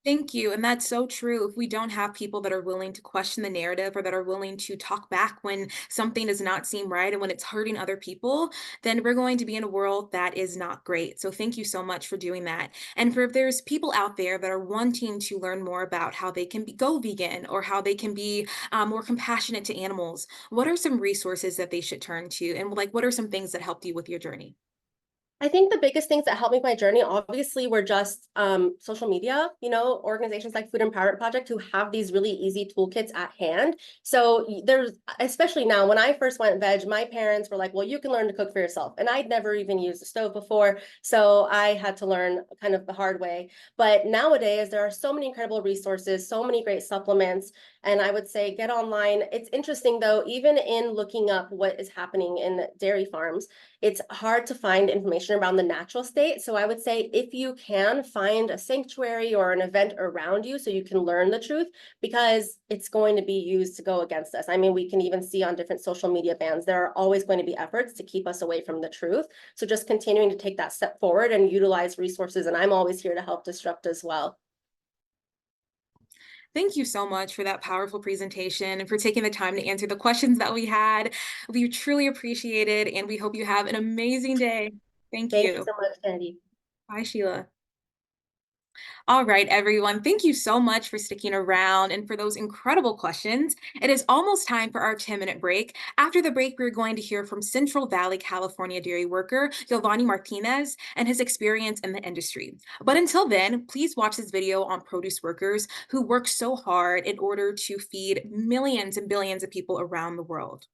[SPEAKER 1] Thank you. And that's so true. If we don't have people that are willing to question the narrative or that are willing to talk back when something does not seem right and when it's hurting other people, then we're going to be in a world that is not great. So thank you so much for doing that. And for if there's people out there that are wanting to learn more about how they can go vegan or how they can be more compassionate to animals, what are some resources that they should turn to? And what are some things that helped you with your journey?
[SPEAKER 12] I think the biggest things that helped me with my journey, obviously, were just social media, organizations like Food Empowerment Project who have these really easy toolkits at hand. So there's, especially now, when I first went veg, my parents were like, well, you can learn to cook for yourself. And I'd never even used a stove before. So I had to learn kind of the hard way. But nowadays, there are so many incredible resources, so many great supplements. And I would say get online. It's interesting, though, even in looking up what is happening in dairy farms, it's hard to find information around the natural state. So I would say if you can find a sanctuary or an event around you so you can learn the truth, because it's going to be used to go against us. I mean, we can even see on different social media bans, there are always going to be efforts to keep us away from the truth. So just continuing to take that step forward and utilize resources. And I'm always here to help disrupt as well.
[SPEAKER 1] Thank you so much for that powerful presentation and for taking the time to answer the questions that we had. We truly appreciate it, and we hope you have an amazing day. Thank you.
[SPEAKER 12] Thank you so much, Kennedy.
[SPEAKER 1] Bye, Sheila. All right, everyone. Thank you so much for sticking around and for those incredible questions. It is almost time for our 10-minute break. After the break, we're going to hear from Central Valley, California dairy worker Giovanni Martinez and his experience in the industry. But until then, please watch this video on produce workers who work so hard in order to feed millions and billions of people around the world.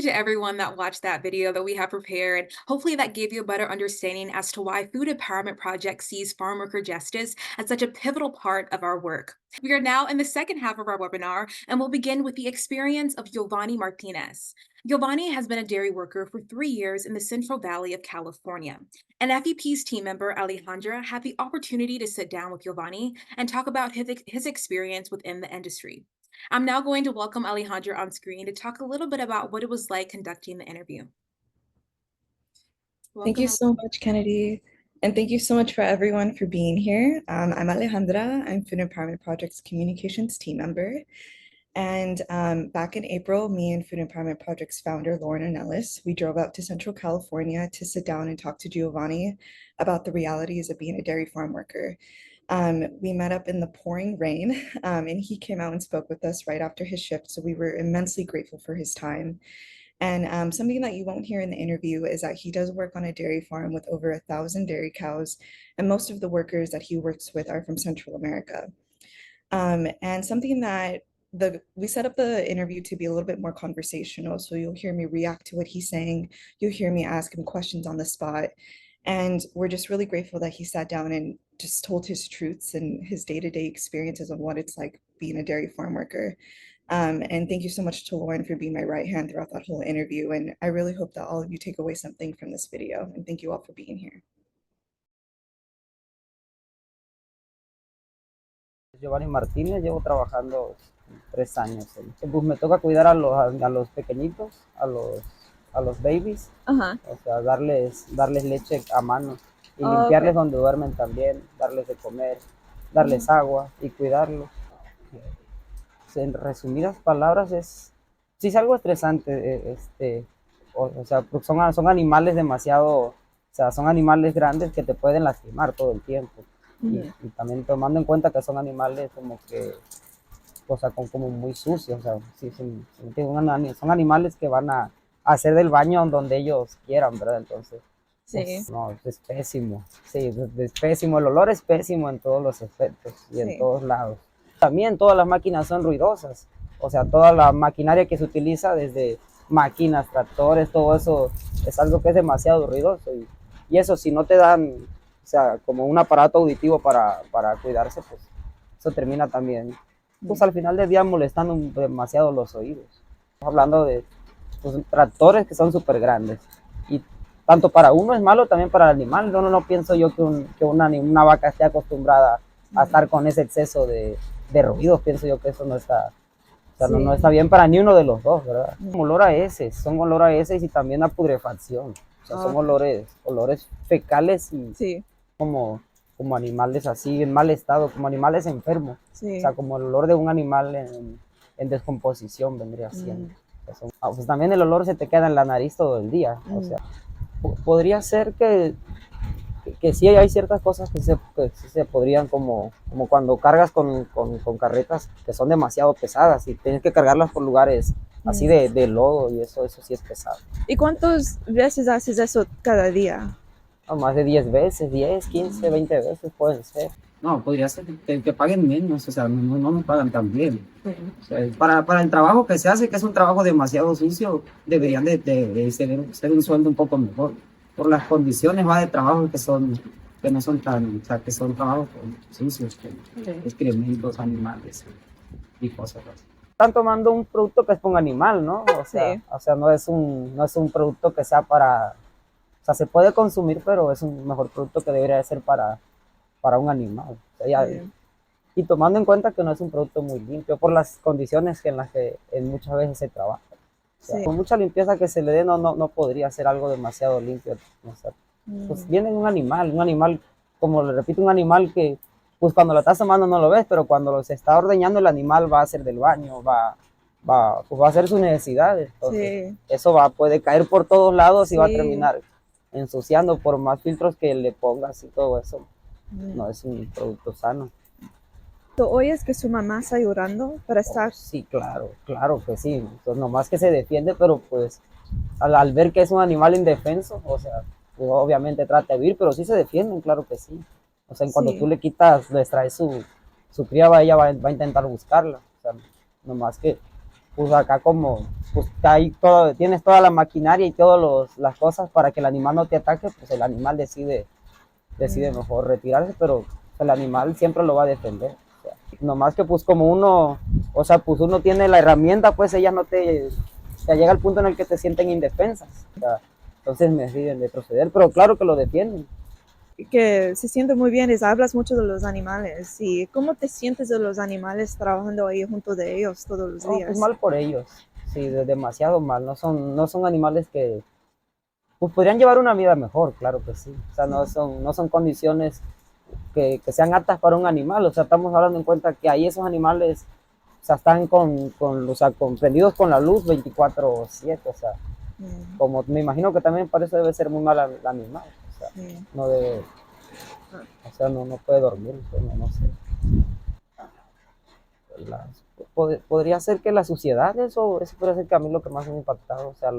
[SPEAKER 1] Everyone that watched that video that we have prepared. Hopefully that gave you a better understanding as to why Food Empowerment Project sees farm worker justice as such a pivotal part of our work. We are now in the second half of our webinar, and we'll begin with the experience of Giovanni Martinez. Giovanni has been a dairy worker for 3 years in the Central Valley of California. And FEP's team member, Alejandra, had the opportunity to sit down with Giovanni and talk about his experience within the industry. I'm now going to welcome Alejandra on screen to talk a little bit about what it was like conducting the interview.
[SPEAKER 13] Thank you so much, Kennedy. And thank you so much for everyone for being here. I'm Alejandra. I'm Food Empowerment Project's communications team member. And back in April, me and Food Empowerment Project's founder, Lauren Anellis, we drove out to Central California to sit down and talk to Giovanni about the realities of being a dairy farm worker. We met up in the pouring rain, and he came out and spoke with us right after his shift. So we were immensely grateful for his time. And something that you won't hear in the interview is that he does work on a dairy farm with over 1,000 dairy cows, and most of the workers that he works with are from Central America. And something that we set up the interview to be a little bit more conversational. So you'll hear me react to what he's saying. You'll hear me ask him questions on the spot. And we're just really grateful that he sat down and just told his truths and his day-to-day experiences of what it's like being a dairy farm worker. And thank you so much to Lauren for being my right hand throughout that whole interview. And I really hope that all of you take away something from this video. And thank you all for being here.
[SPEAKER 14] Giovanni Martínez, llevo trabajando 3 años. Pues me toca cuidar a los pequeñitos, a los babies, o sea, darles leche a mano y limpiarles donde duermen también, darles de comer, darles agua y cuidarlos. En resumidas palabras sí es algo estresante, o sea, porque son animales demasiado, o sea, son animales grandes que te pueden lastimar todo el tiempo. Y también tomando en cuenta que son animales como que, o sea, como muy sucios, o sea, sí, son animales que van a hacer del baño donde ellos quieran, ¿verdad? Entonces, no, es pésimo, sí, es pésimo, el olor es pésimo en todos los aspectos y en todos lados. También todas las máquinas son ruidosas, o sea, toda la maquinaria que se utiliza, desde máquinas, tractores, todo eso es algo que es demasiado ruidoso y eso si no te dan, o sea, como un aparato auditivo para cuidarse, pues eso termina también, pues al final del día molestando demasiado los oídos. Estamos hablando de pues, tractores que son súper grandes y tanto para uno es malo, también para el animal. Yo no pienso yo que una vaca esté acostumbrada a estar con ese exceso de ruidos, pienso yo que eso no está, o sea, no está bien para ni uno de los dos, ¿verdad? Son olor a heces y también a putrefacción, o sea, son olores fecales y como animales así en mal estado, como animales enfermos, o sea, como el olor de un animal en descomposición vendría siendo. O sea, pues también el olor se te queda en la nariz todo el día, o sea, podría ser que sí hay ciertas cosas que sí se podrían, como cuando cargas con carretas que son demasiado pesadas y tienes que cargarlas por lugares así de lodo y eso sí es pesado.
[SPEAKER 15] ¿Y cuántas veces haces eso cada día?
[SPEAKER 14] No, más de 10 veces, 10, 15, 20 veces pueden ser. No, podría ser que paguen menos, o sea, no me pagan tan bien. O sea, para el trabajo que se hace, que es un trabajo demasiado sucio, deberían de ser un sueldo un poco mejor. Por las condiciones de trabajo que no son tan, o sea, que son trabajos sucios, excrementos, animales y cosas así. Están tomando un producto que es para un animal, ¿no? O sea, no es un producto que sea para, o sea, se puede consumir, pero es un mejor producto que debería ser para un animal. O sea, y tomando en cuenta que no es un producto muy limpio por las condiciones en las que muchas veces se trabaja. O sea, con mucha limpieza que se le dé no podría ser algo demasiado limpio. O sea, pues viene un animal, como le repito, un animal que pues cuando lo estás tomando no lo ves, pero cuando se está ordeñando el animal va a hacer del baño, pues va a hacer sus necesidades. Entonces, eso puede caer por todos lados y va a terminar ensuciando por más filtros que le pongas y todo eso. No es un producto sano.
[SPEAKER 15] ¿Tú oyes que su mamá está llorando para estar?
[SPEAKER 14] Sí, claro que sí. Entonces, nomás que se defiende, pero pues al ver que es un animal indefenso, o sea, pues, obviamente trata de huir, pero sí se defienden, claro que sí. O sea, cuando tú le quitas, le extraes su cría, ella va a intentar buscarla. O sea, nomás que, pues acá como, pues ahí tienes toda la maquinaria y todas las cosas para que el animal no te ataque, pues el animal decide mejor retirarse, pero el animal siempre lo va a defender. O sea, nomás que pues como uno, o sea, pues uno tiene la herramienta, pues ellas no te, o sea, llega el punto en el que te sienten indefensas. O sea, entonces me deciden retroceder, pero claro que lo defienden.
[SPEAKER 15] Que se siente muy bien, hablas mucho de los animales. ¿Y cómo te sientes de los animales trabajando ahí junto de ellos todos los días?
[SPEAKER 14] Pues mal por ellos, sí, demasiado mal. No son animales que pues podrían llevar una vida mejor, claro que sí. O sea, no son condiciones que sean aptas para un animal. O sea, estamos hablando en cuenta que ahí esos animales, o sea, están o sea, comprendidos con la luz 24/7, o sea, como me imagino que también para eso debe ser muy mal el animal. O sea, no debe, o sea, no puede dormir, no sé. Podría ser que la suciedad, eso podría ser que a mí lo que más me ha impactado, o sea,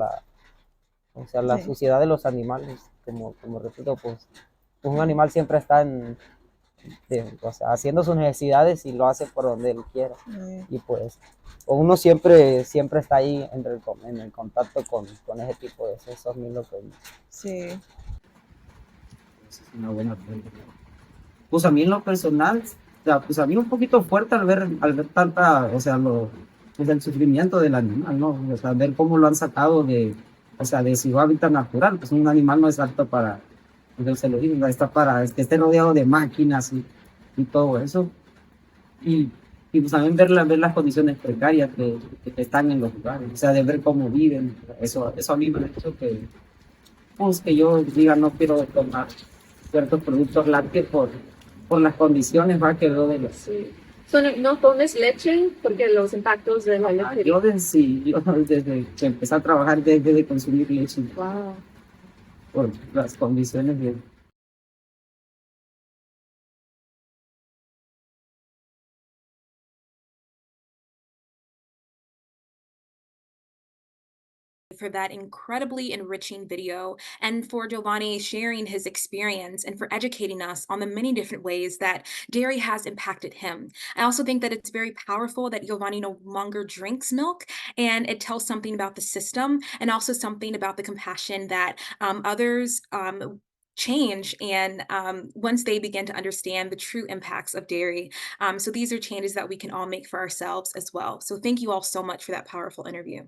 [SPEAKER 14] la suciedad de los animales, como repito, pues un animal siempre está o sea, haciendo sus necesidades y lo hace por donde él quiera. Y pues uno siempre está ahí en el contacto con ese tipo de eso es lo que...
[SPEAKER 15] Sí.
[SPEAKER 14] Es una buena pregunta. Pues a mí en lo personal, o sea, pues a mí un poquito fuerte al ver tanta, o sea, pues, el sufrimiento del animal, ¿no? O sea, ver cómo lo han sacado de, o sea, de su hábitat natural, pues un animal no es apto para, pues, se lo digo, está para que esté rodeado de máquinas y todo eso. Y, y pues también ver las condiciones precarias que están en los lugares, o sea, de ver cómo viven, eso a mí me ha hecho pues, que yo diga no quiero tomar ciertos productos lácteos por las condiciones ¿va? Que veo de los...
[SPEAKER 16] Sí. ¿No tomes leche porque los impactos de la leche?
[SPEAKER 14] Yo desde que empecé a trabajar desde de consumir leche.
[SPEAKER 16] Wow.
[SPEAKER 14] Por las condiciones de...
[SPEAKER 1] For that incredibly enriching video and for Giovanni sharing his experience and for educating us on the many different ways that dairy has impacted him. I also think that it's very powerful that Giovanni no longer drinks milk, and it tells something about the system and also something about the compassion that others change and once they begin to understand the true impacts of dairy. So these are changes that we can all make for ourselves as well. So thank you all so much for that powerful interview.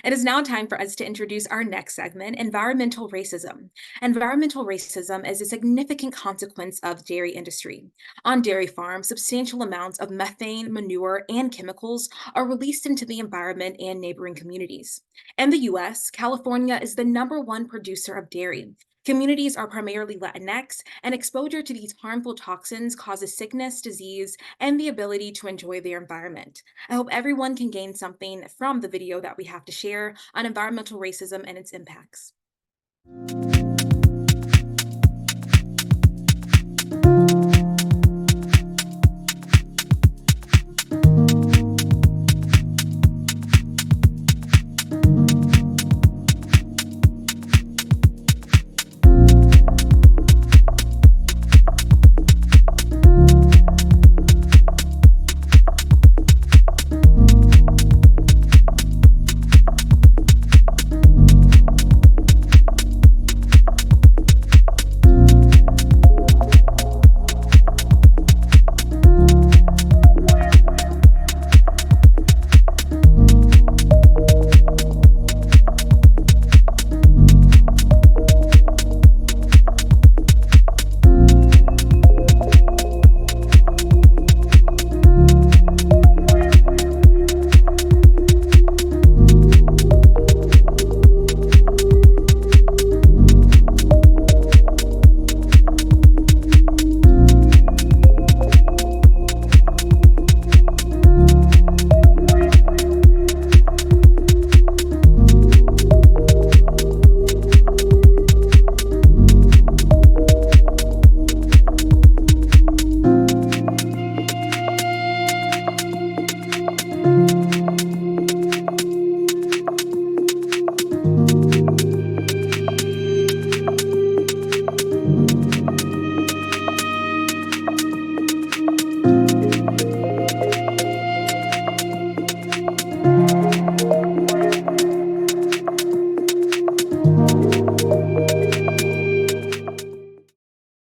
[SPEAKER 1] It is now time for us to introduce our next segment, environmental racism. Environmental racism is a significant consequence of dairy industry. On dairy farms, substantial amounts of methane, manure, and chemicals are released into the environment and neighboring communities. In the US, California is the #1 producer of dairy. Communities are primarily Latinx, and exposure to these harmful toxins causes sickness, disease, and the ability to enjoy their environment. I hope everyone can gain something from the video that we have to share on environmental racism and its impacts.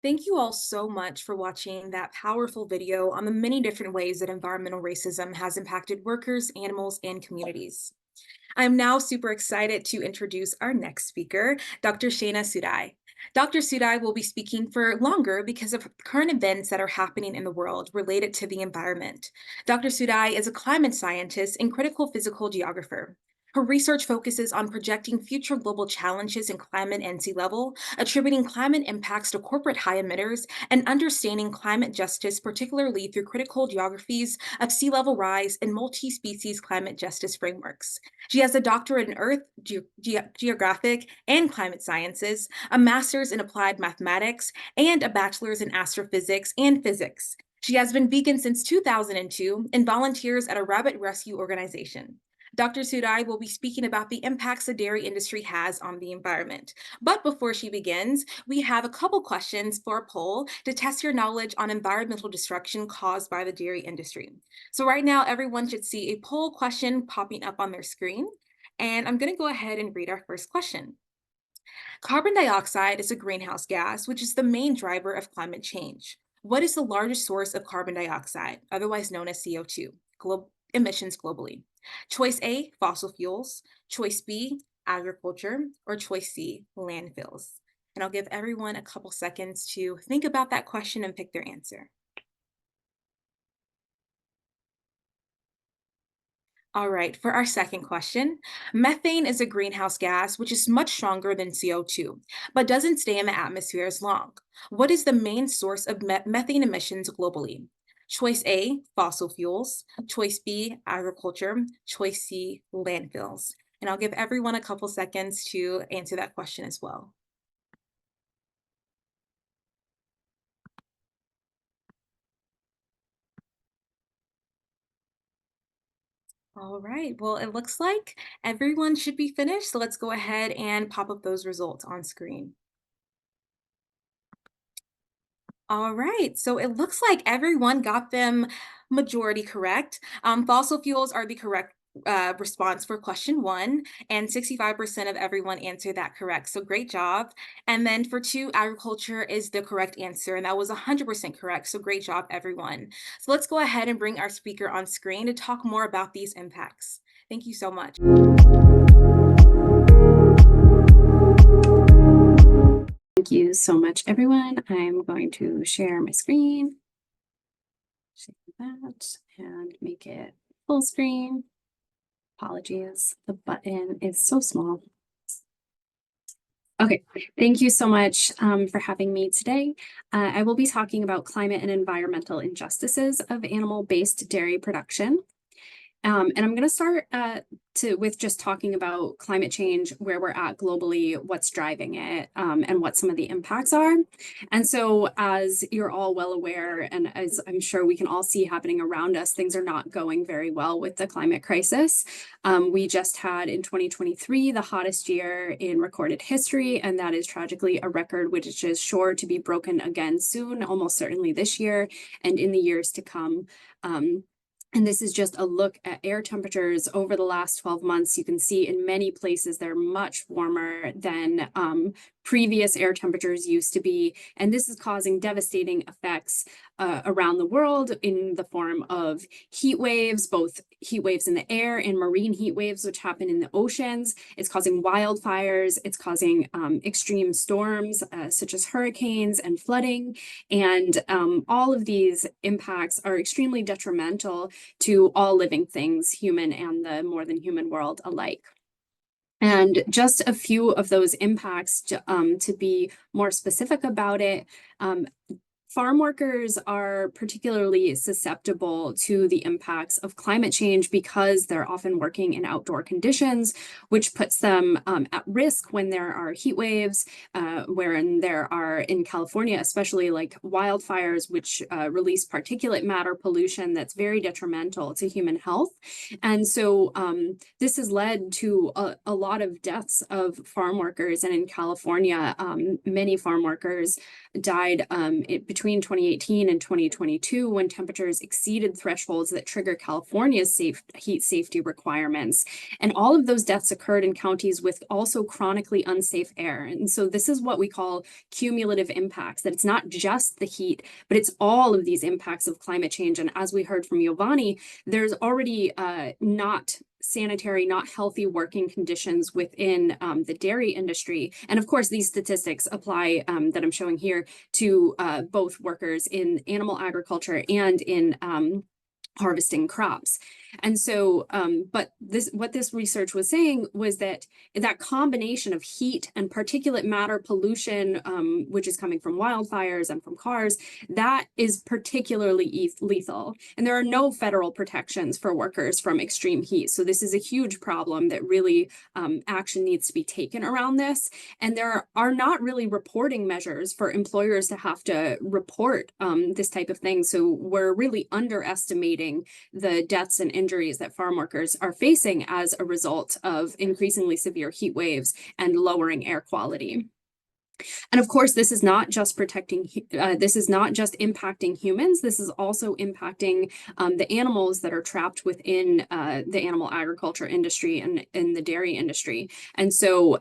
[SPEAKER 1] Thank you all so much for watching that powerful video on the many different ways that environmental racism has impacted workers, animals, and communities. I'm now super excited to introduce our next speaker, Dr. Shana Sudai. Dr. Sudai will be speaking for longer because of current events that are happening in the world related to the environment. Dr. Sudai is a climate scientist and critical physical geographer. Her research focuses on projecting future global challenges in climate and sea level, attributing climate impacts to corporate high emitters, and understanding climate justice, particularly through critical geographies of sea level rise and multi-species climate justice frameworks. She has a doctorate in Earth, Geographic, and Climate Sciences, a master's in Applied Mathematics, and a bachelor's in Astrophysics and Physics. She has been vegan since 2002 and volunteers at a rabbit rescue organization. Dr. Sudai will be speaking about the impacts the dairy industry has on the environment. But before she begins, we have a couple questions for a poll to test your knowledge on environmental destruction caused by the dairy industry. So right now, everyone should see a poll question popping up on their screen. And I'm going to go ahead and read our first question. Carbon dioxide is a greenhouse gas, which is the main driver of climate change. What is the largest source of carbon dioxide, otherwise known as CO2, emissions globally? Choice A, fossil fuels. Choice B, agriculture. Or choice C, landfills. And I'll give everyone a couple seconds to think about that question and pick their answer. All right, for our second question, methane is a greenhouse gas which is much stronger than CO2, but doesn't stay in the atmosphere as long. What is the main source of methane emissions globally? Choice A, fossil fuels. Choice B, agriculture. Choice C, landfills. And I'll give everyone a couple seconds to answer that question as well. All right, well, it looks like everyone should be finished. So let's go ahead and pop up those results on screen. All right, so it looks like everyone got them majority correct. Fossil fuels are the correct response for question 1, and 65% of everyone answered that correct. So great job. And then for 2, agriculture is the correct answer, and that was 100% correct. So great job, everyone. So let's go ahead and bring our speaker on screen to talk more about these impacts. Thank you so much.
[SPEAKER 17] Thank you so much, everyone. I'm going to share my screen, share that, and make it full screen. Apologies, the button is so small. Okay, thank you so much for having me today. I will be talking about climate and environmental injustices of animal-based dairy production. And I'm going to start with just talking about climate change, where we're at globally, what's driving it, and what some of the impacts are. And so, as you're all well aware, and as I'm sure we can all see happening around us, things are not going very well with the climate crisis. We just had in 2023 the hottest year in recorded history, and that is tragically a record which is sure to be broken again soon, almost certainly this year and in the years to come. And this is just a look at air temperatures over the last 12 months. You can see in many places they're much warmer than previous air temperatures used to be. And this is causing devastating effects around the world in the form of heat waves, both heat waves in the air and marine heat waves, which happen in the oceans. It's causing wildfires. It's causing extreme storms, such as hurricanes and flooding. And all of these impacts are extremely detrimental to all living things, human and the more than human world alike. And just a few of those impacts to be more specific about it. Farm workers are particularly susceptible to the impacts of climate change because they're often working in outdoor conditions, which puts them at risk when there are heat waves, wherein there are, in California, especially like wildfires, which release particulate matter pollution that's very detrimental to human health. And so this has led to a lot of deaths of farm workers. And in California, many farm workers died between 2018 and 2022 when temperatures exceeded thresholds that trigger California's heat safety requirements. And all of those deaths occurred in counties with also chronically unsafe air. And so this is what we call cumulative impacts, that it's not just the heat, but it's all of these impacts of climate change. And as we heard from Giovanni, there's already not sanitary, not healthy working conditions within the dairy industry. And of course, these statistics apply that I'm showing here to both workers in animal agriculture and in harvesting crops. And so, but what this research was saying was that that combination of heat and particulate matter pollution, which is coming from wildfires and from cars, that is particularly lethal. And there are no federal protections for workers from extreme heat. So this is a huge problem that really action needs to be taken around this. And there are not really reporting measures for employers to have to report this type of thing. So we're really underestimating the deaths and injuries that farm workers are facing as a result of increasingly severe heat waves and lowering air quality. And of course, this is not just this is not just impacting humans. This is also impacting the animals that are trapped within the animal agriculture industry and in the dairy industry. And so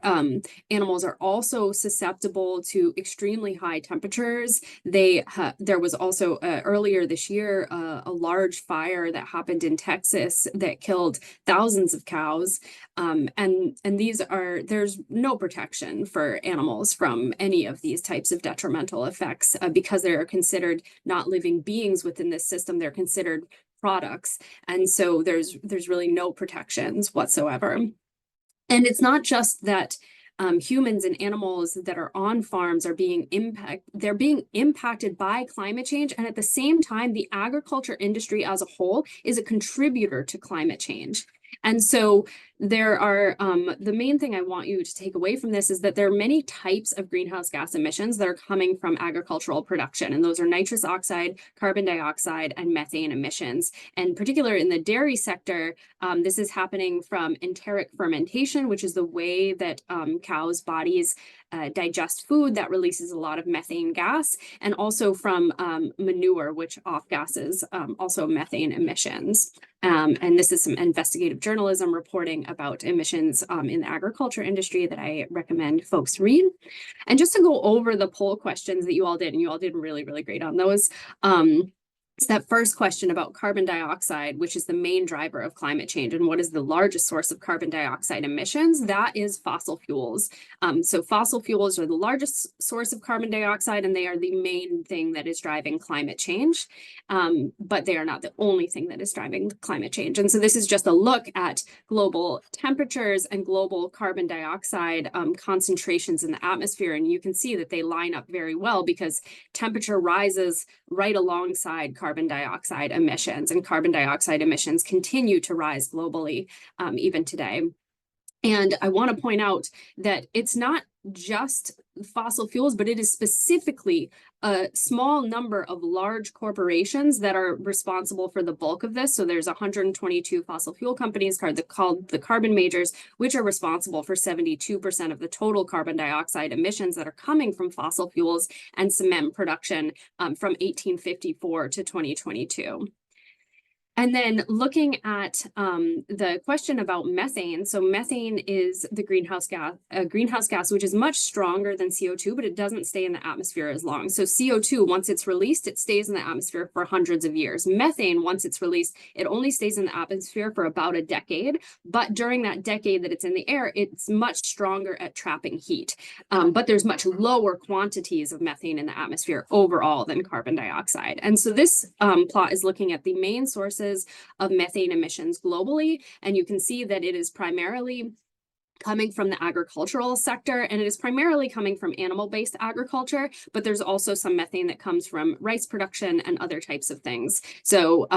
[SPEAKER 17] animals are also susceptible to extremely high temperatures. There was also earlier this year a large fire that happened in Texas that killed thousands of cows. And there's no protection for animals from any of these types of detrimental effects because they're considered not living beings within this system. They're considered products. And so there's really no protections whatsoever. And it's not just that humans and animals that are on farms are being impacted by climate change. And at the same time, the agriculture industry as a whole is a contributor to climate change. And so there are, the main thing I want you to take away from this is that there are many types of greenhouse gas emissions that are coming from agricultural production. And those are nitrous oxide, carbon dioxide, and methane emissions. And particularly in the dairy sector, this is happening from enteric fermentation, which is the way that cows' bodies digest food that releases a lot of methane gas, and also from manure, which off gases also methane emissions. And this is some investigative journalism reporting about emissions in the agriculture industry that I recommend folks read. And just to go over the poll questions that you all did, and you all did really, really great on those. It's that first question about carbon dioxide, which is the main driver of climate change, and what is the largest source of carbon dioxide emissions? That is fossil fuels. So fossil fuels are the largest source of carbon dioxide, and they are the main thing that is driving climate change. But they are not the only thing that is driving climate change. And so this is just a look at global temperatures and global carbon dioxide concentrations in the atmosphere. And you can see that they line up very well because temperature rises right alongside carbon dioxide emissions, and carbon dioxide emissions continue to rise globally even today. And I want to point out that it's not just fossil fuels, but it is specifically a small number of large corporations that are responsible for the bulk of this. So there's 122 fossil fuel companies called the carbon majors, which are responsible for 72% of the total carbon dioxide emissions that are coming from fossil fuels and cement production from 1854 to 2022. And then looking at the question about methane. So methane is the greenhouse gas, which is much stronger than CO2, but it doesn't stay in the atmosphere as long. So CO2, once it's released, it stays in the atmosphere for hundreds of years. Methane, once it's released, it only stays in the atmosphere for about a decade. But during that decade that it's in the air, it's much stronger at trapping heat. But there's much lower quantities of methane in the atmosphere overall than carbon dioxide. And so this plot is looking at the main sources of methane emissions globally, and you can see that it is primarily coming from the agricultural sector, and it is primarily coming from animal-based agriculture, but there's also some methane that comes from rice production and other types of things. So,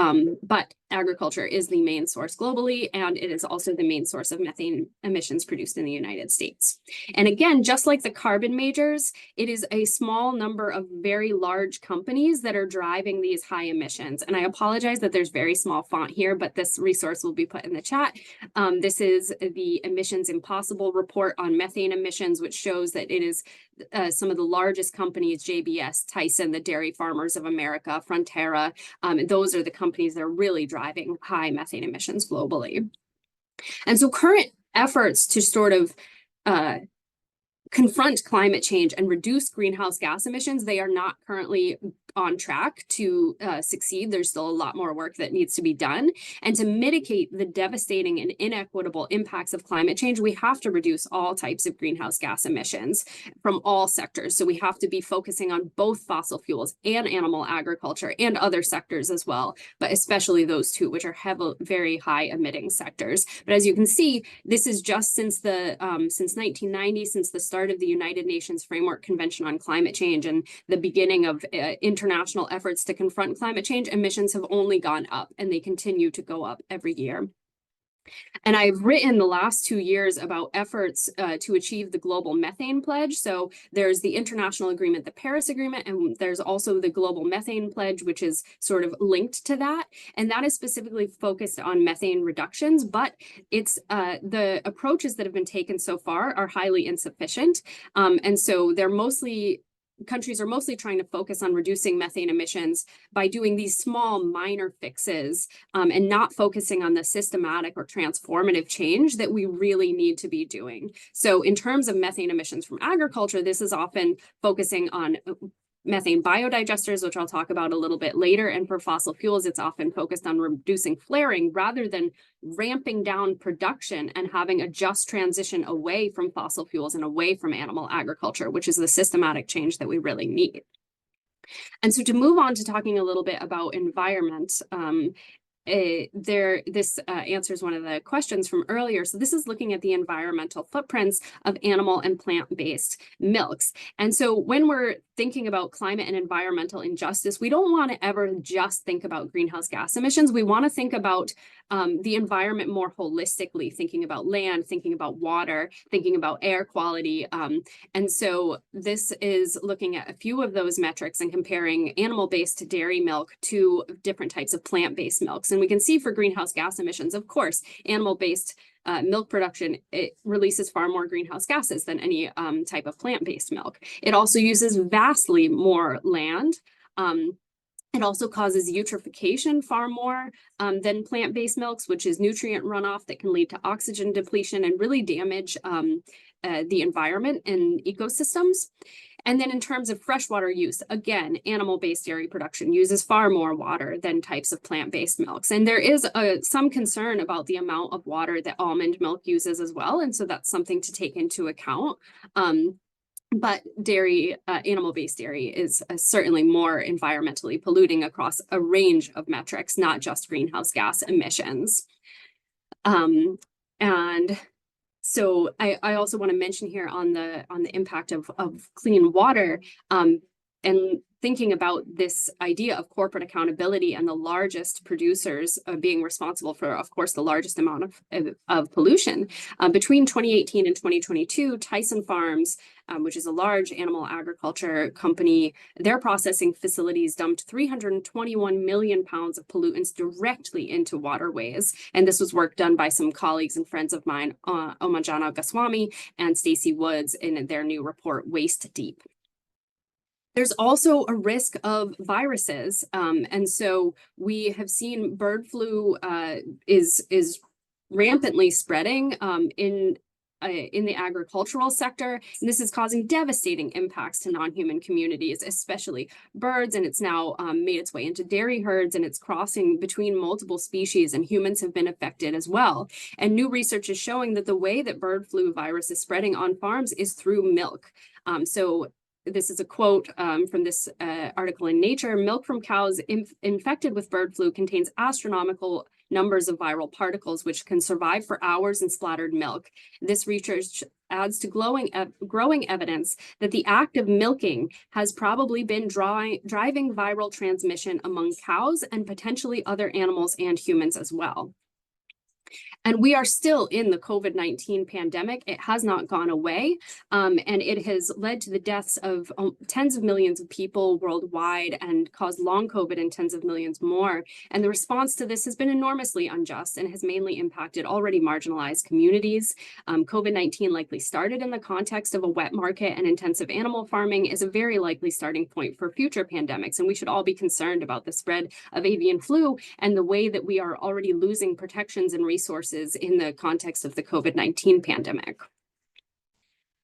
[SPEAKER 17] but agriculture is the main source globally, and it is also the main source of methane emissions produced in the United States. And again, just like the carbon majors, it is a small number of very large companies that are driving these high emissions. And I apologize that there's very small font here, but this resource will be put in the chat. This is the Emissions Impossible report on methane emissions, which shows that it is some of the largest companies, JBS, Tyson, the Dairy Farmers of America, Frontera. Those are the companies that are really driving high methane emissions globally. And so current efforts to sort of confront climate change and reduce greenhouse gas emissions, they are not currently on track to succeed. There's still a lot more work that needs to be done. And to mitigate the devastating and inequitable impacts of climate change, we have to reduce all types of greenhouse gas emissions from all sectors. So we have to be focusing on both fossil fuels and animal agriculture and other sectors as well, but especially those two, which are very high emitting sectors. But as you can see, this is just since 1990, since the start of the United Nations Framework Convention on Climate Change and the beginning of international efforts to confront climate change, emissions have only gone up, and they continue to go up every year. And I've written the last 2 years about efforts to achieve the global methane pledge. So there's the international agreement, the Paris Agreement, and there's also the global methane pledge, which is sort of linked to that. And that is specifically focused on methane reductions, but it's the approaches that have been taken so far are highly insufficient. And so countries are mostly trying to focus on reducing methane emissions by doing these small minor fixes and not focusing on the systematic or transformative change that we really need to be doing. So in terms of methane emissions from agriculture, this is often focusing on methane biodigesters, which I'll talk about a little bit later. And for fossil fuels, it's often focused on reducing flaring rather than ramping down production and having a just transition away from fossil fuels and away from animal agriculture, which is the systematic change that we really need. And so to move on to talking a little bit about environment, this answers one of the questions from earlier. So this is looking at the environmental footprints of animal and plant-based milks. And so when we're thinking about climate and environmental injustice, we don't want to ever just think about greenhouse gas emissions. We want to think about the environment more holistically, thinking about land, thinking about water, thinking about air quality. And so this is looking at a few of those metrics and comparing animal-based dairy milk to different types of plant-based milks. And we can see for greenhouse gas emissions, of course, animal-based milk production, it releases far more greenhouse gases than any type of plant-based milk. It also uses vastly more land. It also causes eutrophication far more than plant-based milks, which is nutrient runoff that can lead to oxygen depletion and really damage the environment and ecosystems. And then in terms of freshwater use, again, animal-based dairy production uses far more water than types of plant-based milks. And there is some concern about the amount of water that almond milk uses as well. And so that's something to take into account. But dairy, animal-based dairy is certainly more environmentally polluting across a range of metrics, not just greenhouse gas emissions. And so I also want to mention here on the impact of clean water and thinking about this idea of corporate accountability and the largest producers being responsible for, of course, the largest amount of pollution. Between 2018 and 2022, Tyson Farms, which is a large animal agriculture company, their processing facilities dumped 321 million pounds of pollutants directly into waterways. And this was work done by some colleagues and friends of mine, Omanjana Goswami and Stacey Woods, in their new report, Waist Deep. There's also a risk of viruses. And so we have seen bird flu is rampantly spreading in the agricultural sector. And this is causing devastating impacts to non-human communities, especially birds. And it's now made its way into dairy herds, and it's crossing between multiple species, and humans have been affected as well. And new research is showing that the way that bird flu virus is spreading on farms is through milk. So this is a quote from this article in Nature. Milk from cows infected with bird flu contains astronomical numbers of viral particles, which can survive for hours in splattered milk. This research adds to growing evidence that the act of milking has probably been driving viral transmission among cows and potentially other animals and humans as well. And we are still in the COVID-19 pandemic. It has not gone away, and it has led to the deaths of tens of millions of people worldwide and caused long COVID in tens of millions more. And the response to this has been enormously unjust and has mainly impacted already marginalized communities. COVID-19 likely started in the context of a wet market, and intensive animal farming is a very likely starting point for future pandemics. And we should all be concerned about the spread of avian flu and the way that we are already losing protections and resources in the context of the COVID-19 pandemic.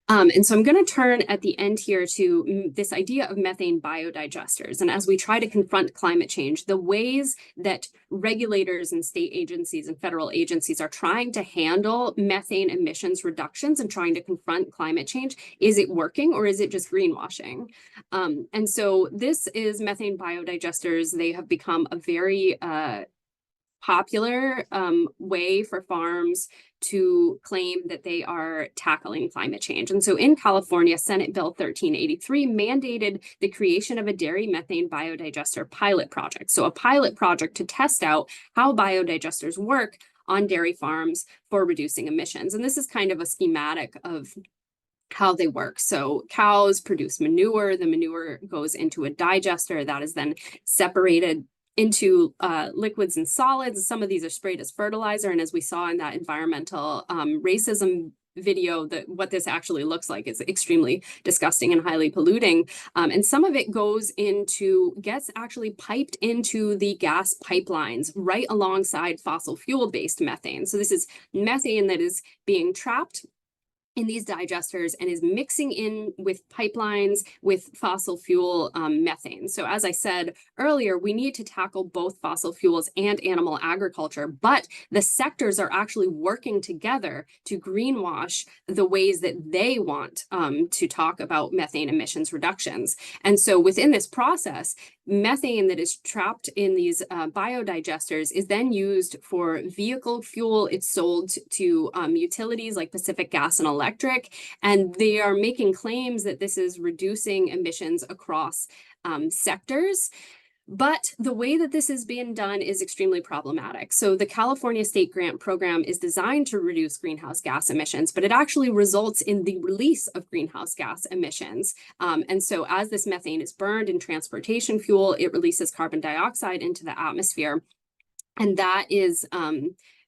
[SPEAKER 17] And so I'm going to turn at the end here to this idea of methane biodigesters. And as we try to confront climate change, the ways that regulators and state agencies and federal agencies are trying to handle methane emissions reductions and trying to confront climate change, is it working or is it just greenwashing? And so this is methane biodigesters. They have become a very popular way for farms to claim that they are tackling climate change. And so in California, Senate Bill 1383 mandated the creation of a dairy methane biodigester pilot project. So a pilot project to test out how biodigesters work on dairy farms for reducing emissions. And this is kind of a schematic of how they work. So cows produce manure, the manure goes into a digester that is then separated into liquids and solids. Some of these are sprayed as fertilizer. And as we saw in that environmental racism video, that what this actually looks like is extremely disgusting and highly polluting. And some of it gets actually piped into the gas pipelines right alongside fossil fuel-based methane. So this is methane that is being trapped in these digesters and is mixing in with pipelines with fossil fuel methane. So as I said earlier, we need to tackle both fossil fuels and animal agriculture, but the sectors are actually working together to greenwash the ways that they want to talk about methane emissions reductions. And so within this process, methane that is trapped in these biodigesters is then used for vehicle fuel. It's sold to utilities like Pacific Gas and Electric, and they are making claims that this is reducing emissions across sectors. But the way that this is being done is extremely problematic. So the California State Grant Program is designed to reduce greenhouse gas emissions, but it actually results in the release of greenhouse gas emissions. And so as this methane is burned in transportation fuel, it releases carbon dioxide into the atmosphere. And that is,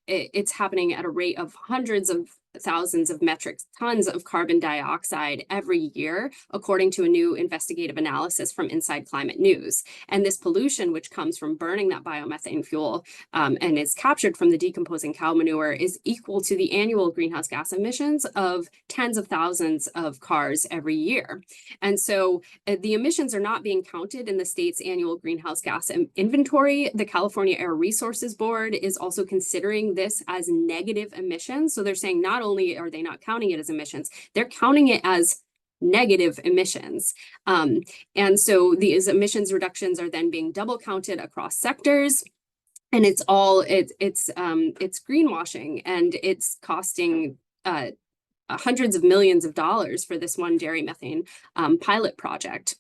[SPEAKER 17] it's happening at a rate of hundreds of thousands of metric tons of carbon dioxide every year, according to a new investigative analysis from Inside Climate News. And this pollution, which comes from burning that biomethane fuel and is captured from the decomposing cow manure, is equal to the annual greenhouse gas emissions of tens of thousands of cars every year. And so the emissions are not being counted in the state's annual greenhouse gas inventory. The California Air Resources Board is also considering this as negative emissions. So they're saying not only are they not counting it as emissions, they're counting it as negative emissions. And so these emissions reductions are then being double counted across sectors. And it's greenwashing, and it's costing hundreds of millions of dollars for this one dairy methane pilot project.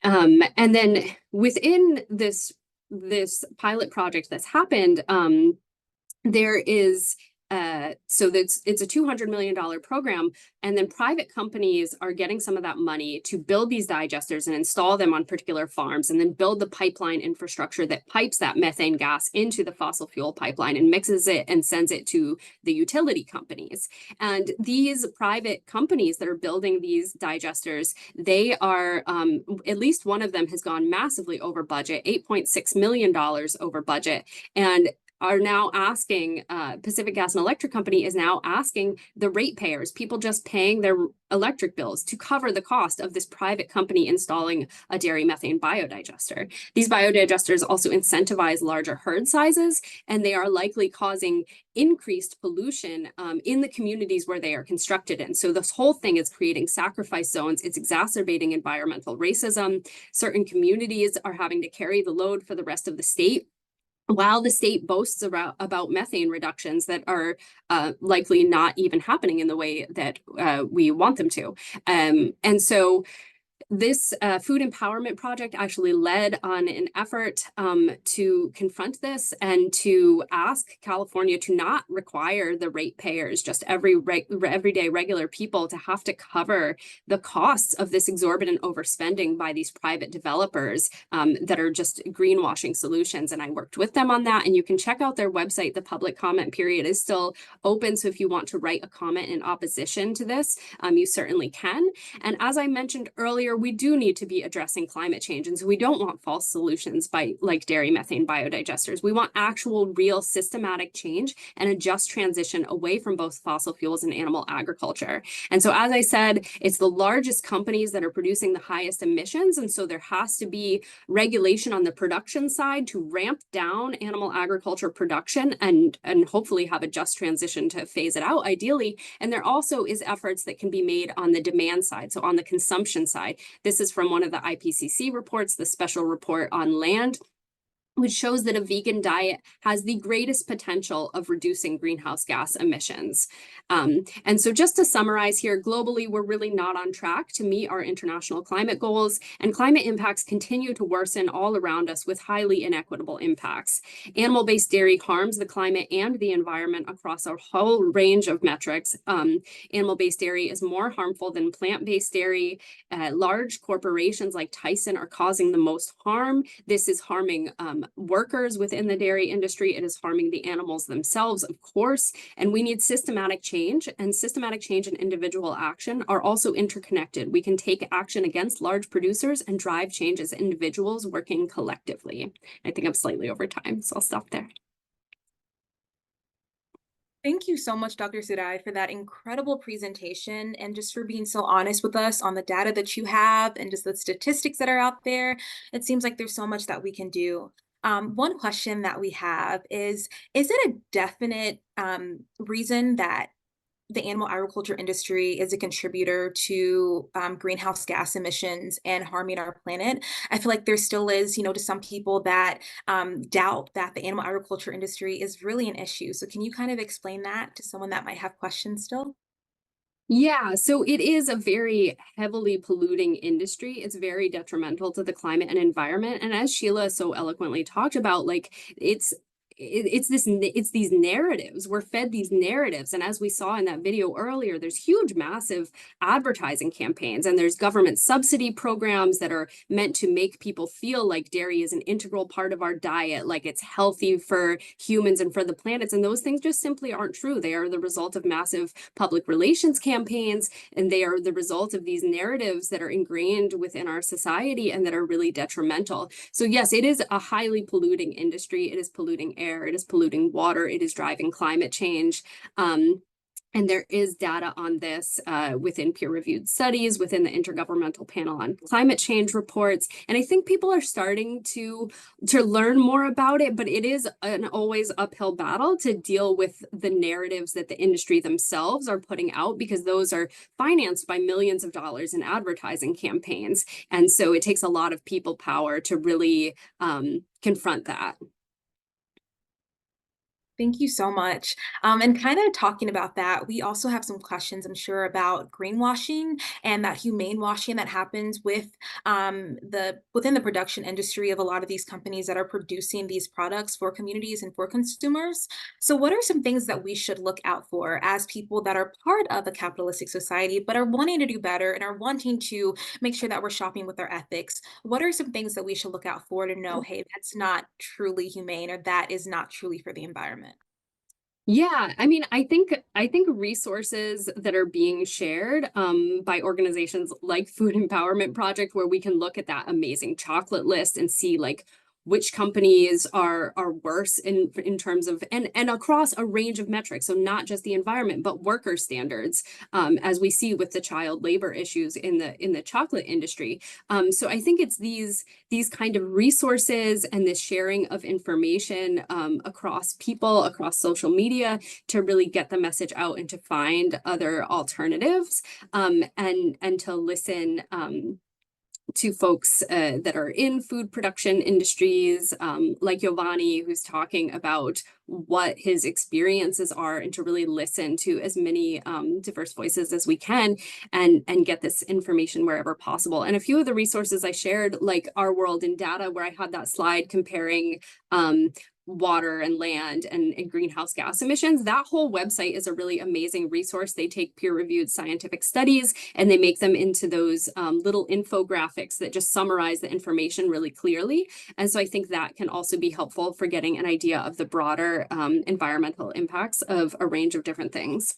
[SPEAKER 17] And then within this pilot project that's happened, there is so it's a $200 million program, and then private companies are getting some of that money to build these digesters and install them on particular farms, and then build the pipeline infrastructure that pipes that methane gas into the fossil fuel pipeline and mixes it and sends it to the utility companies. And these private companies that are building these digesters, they are, at least one of them has gone massively over budget, $8.6 million over budget, and are now asking, Pacific Gas and Electric Company is now asking the ratepayers, people just paying their electric bills, to cover the cost of this private company installing a dairy methane biodigester. These biodigesters also incentivize larger herd sizes, and they are likely causing increased pollution in the communities where they are constructed in. So this whole thing is creating sacrifice zones. It's exacerbating environmental racism. Certain communities are having to carry the load for the rest of the state, while the state boasts about methane reductions that are likely not even happening in the way that we want them to. And so this food empowerment project actually led on an effort to confront this and to ask California to not require the ratepayers, just everyday regular people, to have to cover the costs of this exorbitant overspending by these private developers that are just greenwashing solutions. And I worked with them on that, and you can check out their website. The public comment period is still open, so if you want to write a comment in opposition to this, you certainly can. And as I mentioned earlier, we do need to be addressing climate change. And so we don't want false solutions like dairy methane biodigesters. We want actual, real, systematic change and a just transition away from both fossil fuels and animal agriculture. And so, as I said, it's the largest companies that are producing the highest emissions. And so there has to be regulation on the production side to ramp down animal agriculture production and hopefully have a just transition to phase it out, ideally. And there also is efforts that can be made on the demand side, so on the consumption side. This is from one of the IPCC reports, the special report on land. which shows that a vegan diet has the greatest potential of reducing greenhouse gas emissions. And so just to summarize here, globally, we're really not on track to meet our international climate goals, and climate impacts continue to worsen all around us with highly inequitable impacts. Animal-based dairy harms the climate and the environment across a whole range of metrics. Animal-based dairy is more harmful than plant-based dairy. Large corporations like Tyson are causing the most harm. This is harming workers within the dairy industry. It is harming the animals themselves, of course, and we need systematic change, and systematic change and individual action are also interconnected. We can take action against large producers and drive change as individuals working collectively. I think I'm slightly over time, so I'll stop there.
[SPEAKER 1] Thank you so much, Dr. Surai, for that incredible presentation and just for being so honest with us on the data that you have and just the statistics that are out there. It seems like there's so much that we can do. One question that we have is it a definite reason that the animal agriculture industry is a contributor to greenhouse gas emissions and harming our planet? I feel like there still is, to some people that doubt that the animal agriculture industry is really an issue. So can you kind of explain that to someone that might have questions still?
[SPEAKER 17] Yeah, so it is a very heavily polluting industry. It's very detrimental to the climate and environment. And as Sheila so eloquently talked about, like it's these narratives. We're fed these narratives. And as we saw in that video earlier, there's huge, massive advertising campaigns, and there's government subsidy programs that are meant to make people feel like dairy is an integral part of our diet, like it's healthy for humans and for the planets. And those things just simply aren't true. They are the result of massive public relations campaigns, and they are the result of these narratives that are ingrained within our society and that are really detrimental. So yes, it is a highly polluting industry. It is polluting air. It is polluting water. It is driving climate change. And there is data on this within peer-reviewed studies, within the Intergovernmental Panel on Climate Change reports. And I think people are starting to learn more about it, but it is an always uphill battle to deal with the narratives that the industry themselves are putting out, because those are financed by millions of dollars in advertising campaigns. And so it takes a lot of people power to really confront that.
[SPEAKER 1] Thank you so much. And kind of talking about that, we also have some questions, I'm sure, about greenwashing and that humane washing that happens with within the production industry of a lot of these companies that are producing these products for communities and for consumers. So what are some things that we should look out for as people that are part of a capitalistic society, but are wanting to do better and are wanting to make sure that we're shopping with our ethics? What are some things that we should look out for to know, hey, that's not truly humane, or that is not truly for the environment?
[SPEAKER 17] Yeah, I mean, I think resources that are being shared by organizations like Food Empowerment Project, where we can look at that amazing chocolate list and see like which companies are worse in terms of and across a range of metrics. So not just the environment, but worker standards, as we see with the child labor issues in the chocolate industry. So I think it's these kind of resources and this sharing of information across people, across social media, to really get the message out and to find other alternatives, and to listen to folks that are in food production industries, like Giovanni, who's talking about what his experiences are, and to really listen to as many diverse voices as we can, and get this information wherever possible. And a few of the resources I shared, like Our World in Data, where I had that slide comparing water and land and greenhouse gas emissions, that whole website is a really amazing resource. They take peer-reviewed scientific studies and they make them into those little infographics that just summarize the information really clearly. And so I think that can also be helpful for getting an idea of the broader environmental impacts of a range of different things.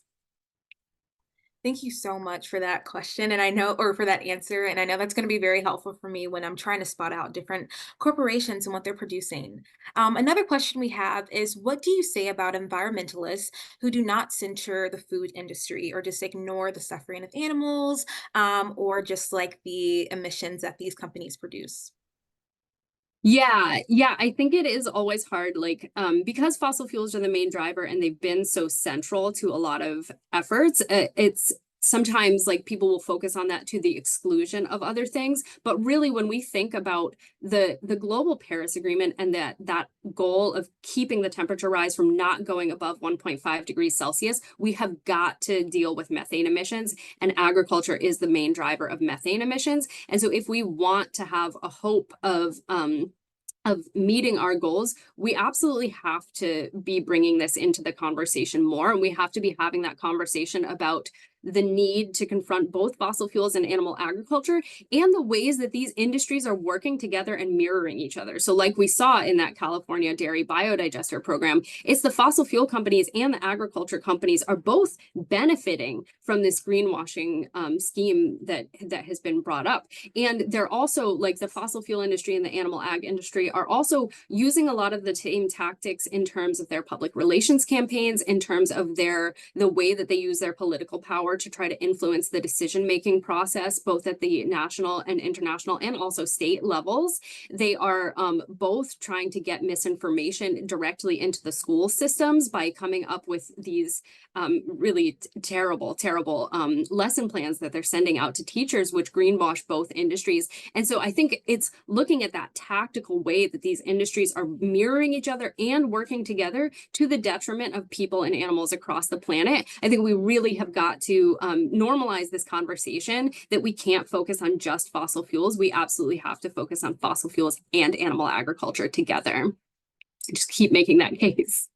[SPEAKER 1] Thank you so much for that question. And I know, or for that answer. And I know that's going to be very helpful for me when I'm trying to spot out different corporations and what they're producing. Another question we have is, what do you say about environmentalists who do not censure the food industry or just ignore the suffering of animals, or just like the emissions that these companies produce?
[SPEAKER 17] Yeah, I think it is always hard, like, because fossil fuels are the main driver and they've been so central to a lot of efforts, sometimes like people will focus on that to the exclusion of other things, but really when we think about the global Paris Agreement and that goal of keeping the temperature rise from not going above 1.5 degrees Celsius, we have got to deal with methane emissions, and agriculture is the main driver of methane emissions. And so if we want to have a hope of meeting our goals, we absolutely have to be bringing this into the conversation more, and we have to be having that conversation about the need to confront both fossil fuels and animal agriculture and the ways that these industries are working together and mirroring each other. So like we saw in that California dairy biodigester program, it's the fossil fuel companies and the agriculture companies are both benefiting from this greenwashing scheme that has been brought up. And they're also, like the fossil fuel industry and the animal ag industry are also using a lot of the same tactics in terms of their public relations campaigns, in terms of the way that they use their political power to try to influence the decision-making process, both at the national and international and also state levels. They are both trying to get misinformation directly into the school systems by coming up with these really terrible lesson plans that they're sending out to teachers, which greenwash both industries. And so I think it's looking at that tactical way that these industries are mirroring each other and working together to the detriment of people and animals across the planet. I think we really have got to normalize this conversation that we can't focus on just fossil fuels. We absolutely have to focus on fossil fuels and animal agriculture together. Just keep making that case.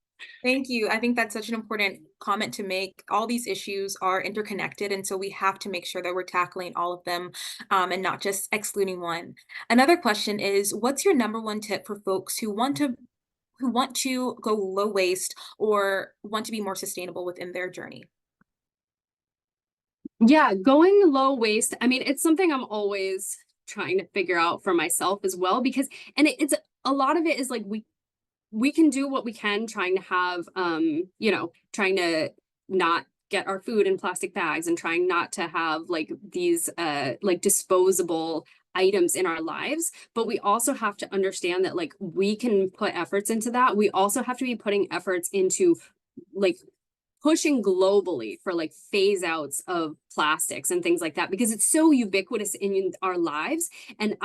[SPEAKER 1] Thank you. I think that's such an important comment to make. All these issues are interconnected, and so we have to make sure that we're tackling all of them and not just excluding one. Another question is, what's your number one tip for folks who want to go low waste or want to be more sustainable within their journey?
[SPEAKER 17] Yeah, going low waste. I mean, it's something I'm always trying to figure out for myself as well, because, and it's a lot of it is like we can do what we can trying to have, trying to not get our food in plastic bags and trying not to have like these like disposable items in our lives. But we also have to understand that like we can put efforts into that. We also have to be putting efforts into like pushing globally for like phase outs of plastics and things like that, because it's so ubiquitous in our lives. And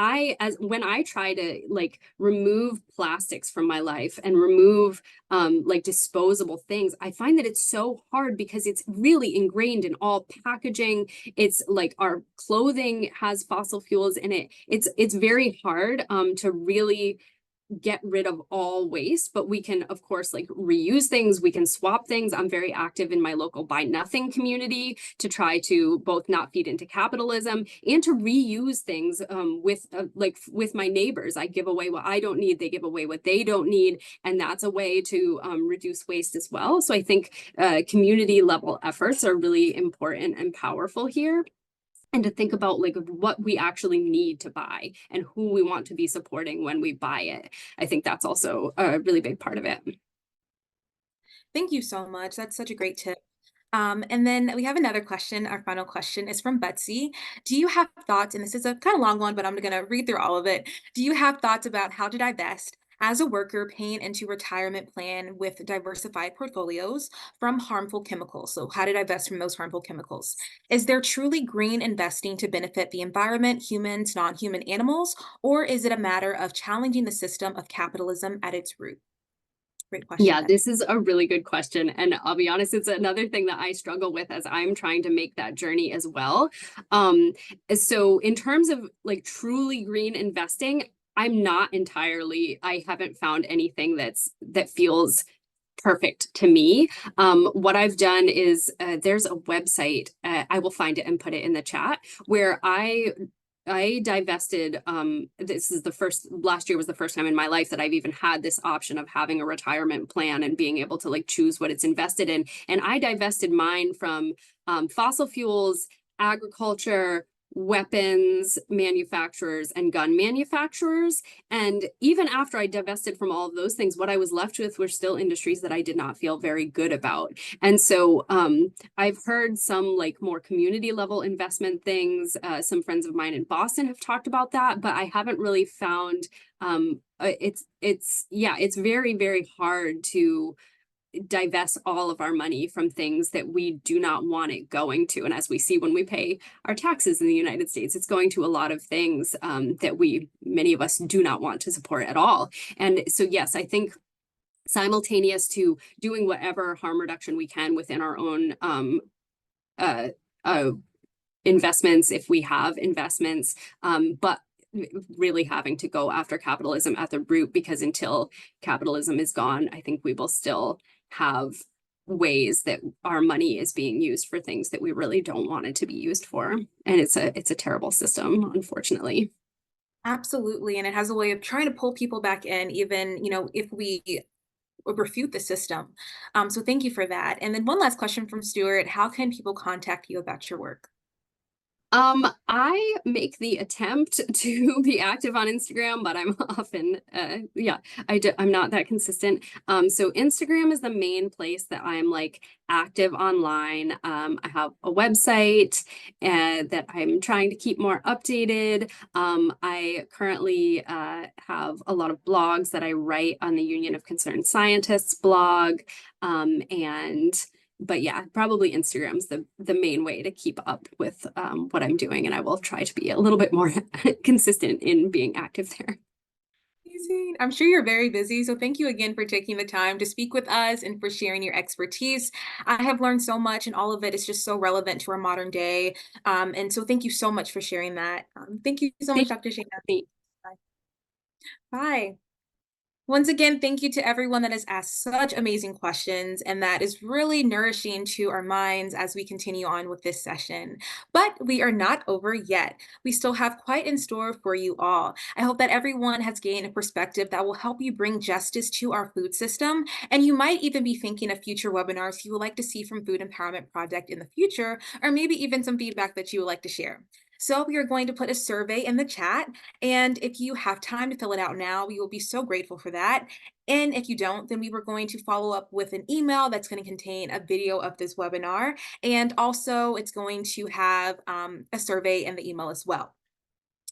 [SPEAKER 17] when I try to like remove plastics from my life and remove like disposable things, I find that it's so hard because it's really ingrained in all packaging. It's like our clothing has fossil fuels in it. It's very hard to really get rid of all waste, but we can of course like reuse things, we can swap things. I'm very active in my local buy nothing community to try to both not feed into capitalism and to reuse things with my neighbors. I give away what I don't need, they give away what they don't need, and that's a way to reduce waste as well. So I think community level efforts are really important and powerful here. And to think about like what we actually need to buy and who we want to be supporting when we buy it. I think that's also a really big part of it.
[SPEAKER 1] Thank you so much. That's such a great tip. And then we have another question. Our final question is from Betsy. Do you have thoughts, and this is a kind of long one, but I'm going to read through all of it. Do you have thoughts about how to divest as a worker paying into retirement plan with diversified portfolios from harmful chemicals? So how to divest from those harmful chemicals. Is there truly green investing to benefit the environment, humans, non-human animals, or is it a matter of challenging the system of capitalism at its root? Great question.
[SPEAKER 17] Yeah, this is a really good question. And I'll be honest, it's another thing that I struggle with as I'm trying to make that journey as well. So in terms of like truly green investing, I haven't found anything that feels perfect to me. What I've done is there's a website, I will find it and put it in the chat, where I divested, last year was the first time in my life that I've even had this option of having a retirement plan and being able to like choose what it's invested in. And I divested mine from fossil fuels, agriculture, weapons manufacturers, and gun manufacturers. And even after I divested from all of those things, what I was left with were still industries that I did not feel very good about. And so I've heard some like more community level investment things. Some friends of mine in Boston have talked about that, but I haven't really found it's very, very hard to divest all of our money from things that we do not want it going to. And as we see when we pay our taxes in the United States, it's going to a lot of things that many of us do not want to support at all. And so, yes, I think simultaneous to doing whatever harm reduction we can within our own investments, if we have investments, but really having to go after capitalism at the root, because until capitalism is gone, I think we will still have ways that our money is being used for things that we really don't want it to be used for. And it's a terrible system, unfortunately.
[SPEAKER 1] Absolutely. And it has a way of trying to pull people back in, even, if we refute the system. So thank you for that. And then one last question from Stuart. How can people contact you about your work?
[SPEAKER 17] I make the attempt to be active on Instagram, but I'm often, I'm not that consistent. So Instagram is the main place that I'm like active online. I have a website that I'm trying to keep more updated. I currently have a lot of blogs that I write on the Union of Concerned Scientists blog, but yeah, probably Instagram's the main way to keep up with what I'm doing, and I will try to be a little bit more consistent in being active there.
[SPEAKER 1] Amazing. I'm sure you're very busy, so thank you again for taking the time to speak with us and for sharing your expertise. I have learned so much, and all of it is just so relevant to our modern day. And so thank you so much for sharing that. Thank you so much, Dr. Shana. Bye. Bye. Once again, thank you to everyone that has asked such amazing questions, and that is really nourishing to our minds as we continue on with this session. But we are not over yet. We still have quite in store for you all. I hope that everyone has gained a perspective that will help you bring justice to our food system, and you might even be thinking of future webinars you would like to see from Food Empowerment Project in the future, or maybe even some feedback that you would like to share. So we are going to put a survey in the chat, and if you have time to fill it out now, we will be so grateful for that. And if you don't, then we were going to follow up with an email that's going to contain a video of this webinar, and also it's going to have a survey in the email as well.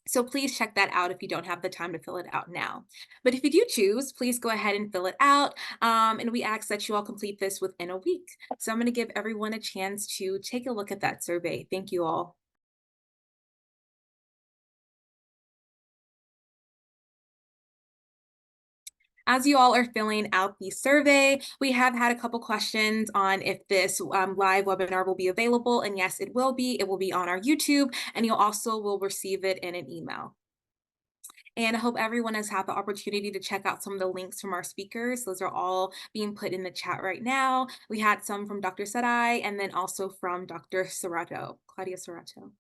[SPEAKER 1] So please check that out if you don't have the time to fill it out now. But if you do choose, please go ahead and fill it out. And we ask that you all complete this within a week. So I'm going to give everyone a chance to take a look at that survey. Thank you all. As you all are filling out the survey, we have had a couple questions on if this live webinar will be available. And yes, it will be. It will be on our YouTube, and you'll also will receive it in an email. And I hope everyone has had the opportunity to check out some of the links from our speakers. Those are all being put in the chat right now. We had some from Dr. Sarai, and then also from Dr. Serrato, Claudia Serrato.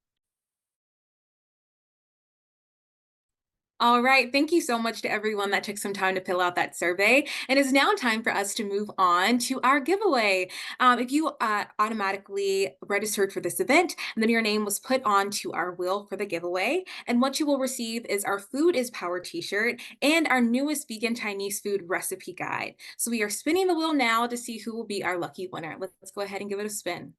[SPEAKER 1] All right, thank you so much to everyone that took some time to fill out that survey. And it's now time for us to move on to our giveaway. If you automatically registered for this event, then your name was put onto our wheel for the giveaway. And what you will receive is our Food is Power t-shirt and our newest vegan Chinese food recipe guide. So we are spinning the wheel now to see who will be our lucky winner. Let's go ahead and give it a spin.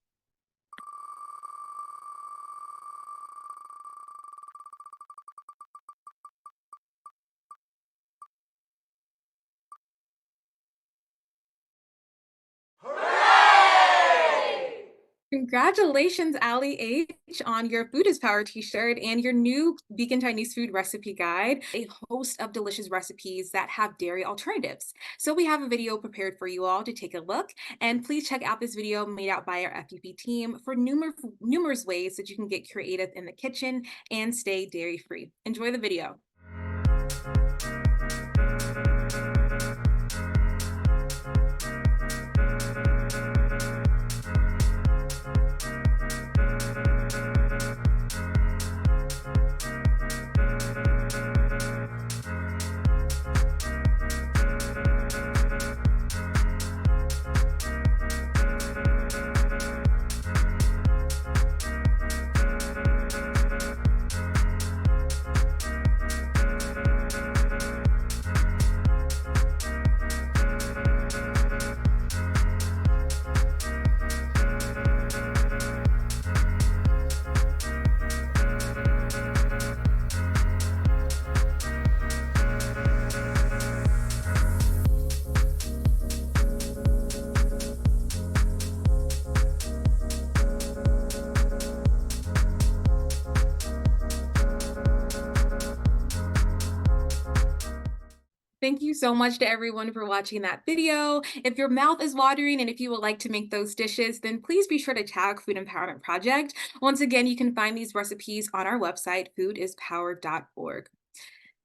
[SPEAKER 1] Congratulations, Ali H, on your Food is Power t-shirt and your new vegan Chinese food recipe guide, a host of delicious recipes that have dairy alternatives. So we have a video prepared for you all to take a look, and please check out this video made out by our FPP team for numerous ways that you can get creative in the kitchen and stay dairy-free. Enjoy the video. Thank you so much to everyone for watching that video. If your mouth is watering and if you would like to make those dishes, then please be sure to tag Food Empowerment Project. Once again, you can find these recipes on our website, foodispowered.org.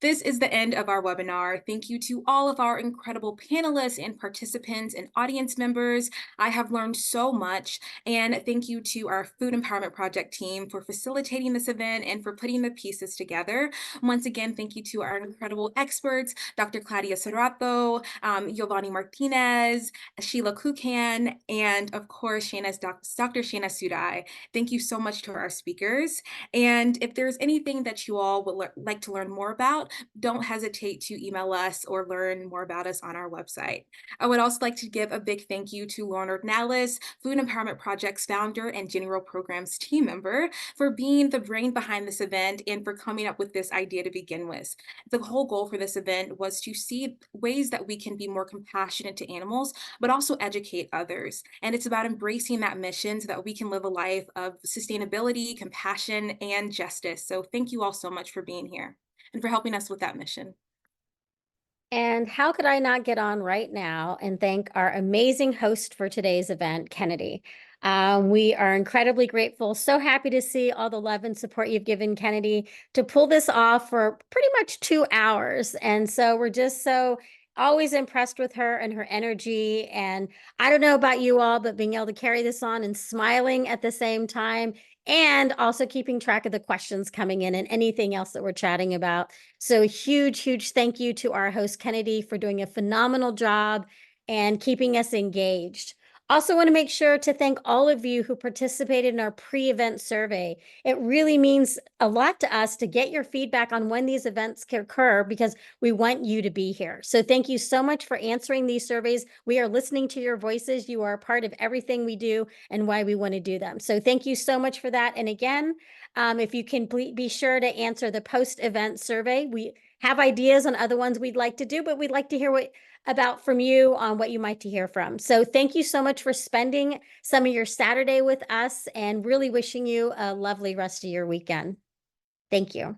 [SPEAKER 1] This is the end of our webinar. Thank you to all of our incredible panelists and participants and audience members. I have learned so much. And thank you to our Food Empowerment Project team for facilitating this event and for putting the pieces together. Once again, thank you to our incredible experts, Dr. Claudia Serrato, Giovanni Martinez, Sheila Kukan, and of course, Dr. Shana Sudai. Thank you so much to our speakers. And if there's anything that you all would like to learn more about, don't hesitate to email us or learn more about us on our website. I would also like to give a big thank you to Leonard Nallis, Food Empowerment Project's founder and General Programs team member, for being the brain behind this event and for coming up with this idea to begin with. The whole goal for this event was to see ways that we can be more compassionate to animals, but also educate others. And it's about embracing that mission so that we can live a life of sustainability, compassion, and justice. So thank you all so much for being here and for helping us with that mission.
[SPEAKER 18] And how could I not get on right now and thank our amazing host for today's event, Kennedy. We are incredibly grateful, so happy to see all the love and support you've given Kennedy to pull this off for pretty much 2 hours. And so we're just so always impressed with her and her energy. And I don't know about you all, but being able to carry this on and smiling at the same time, and also keeping track of the questions coming in and anything else that we're chatting about. So huge thank you to our host, Kennedy, for doing a phenomenal job and keeping us engaged. Also want to make sure to thank all of you who participated in our pre-event survey. It really means a lot to us to get your feedback on when these events can occur because we want you to be here. So thank you so much for answering these surveys. We are listening to your voices. You are a part of everything we do and why we want to do them. So thank you so much for that. And again, if you can be sure to answer the post-event survey. We have ideas on other ones we'd like to do, but we'd like to hear about from you on what you might to hear from. So thank you so much for spending some of your Saturday with us and really wishing you a lovely rest of your weekend. Thank you.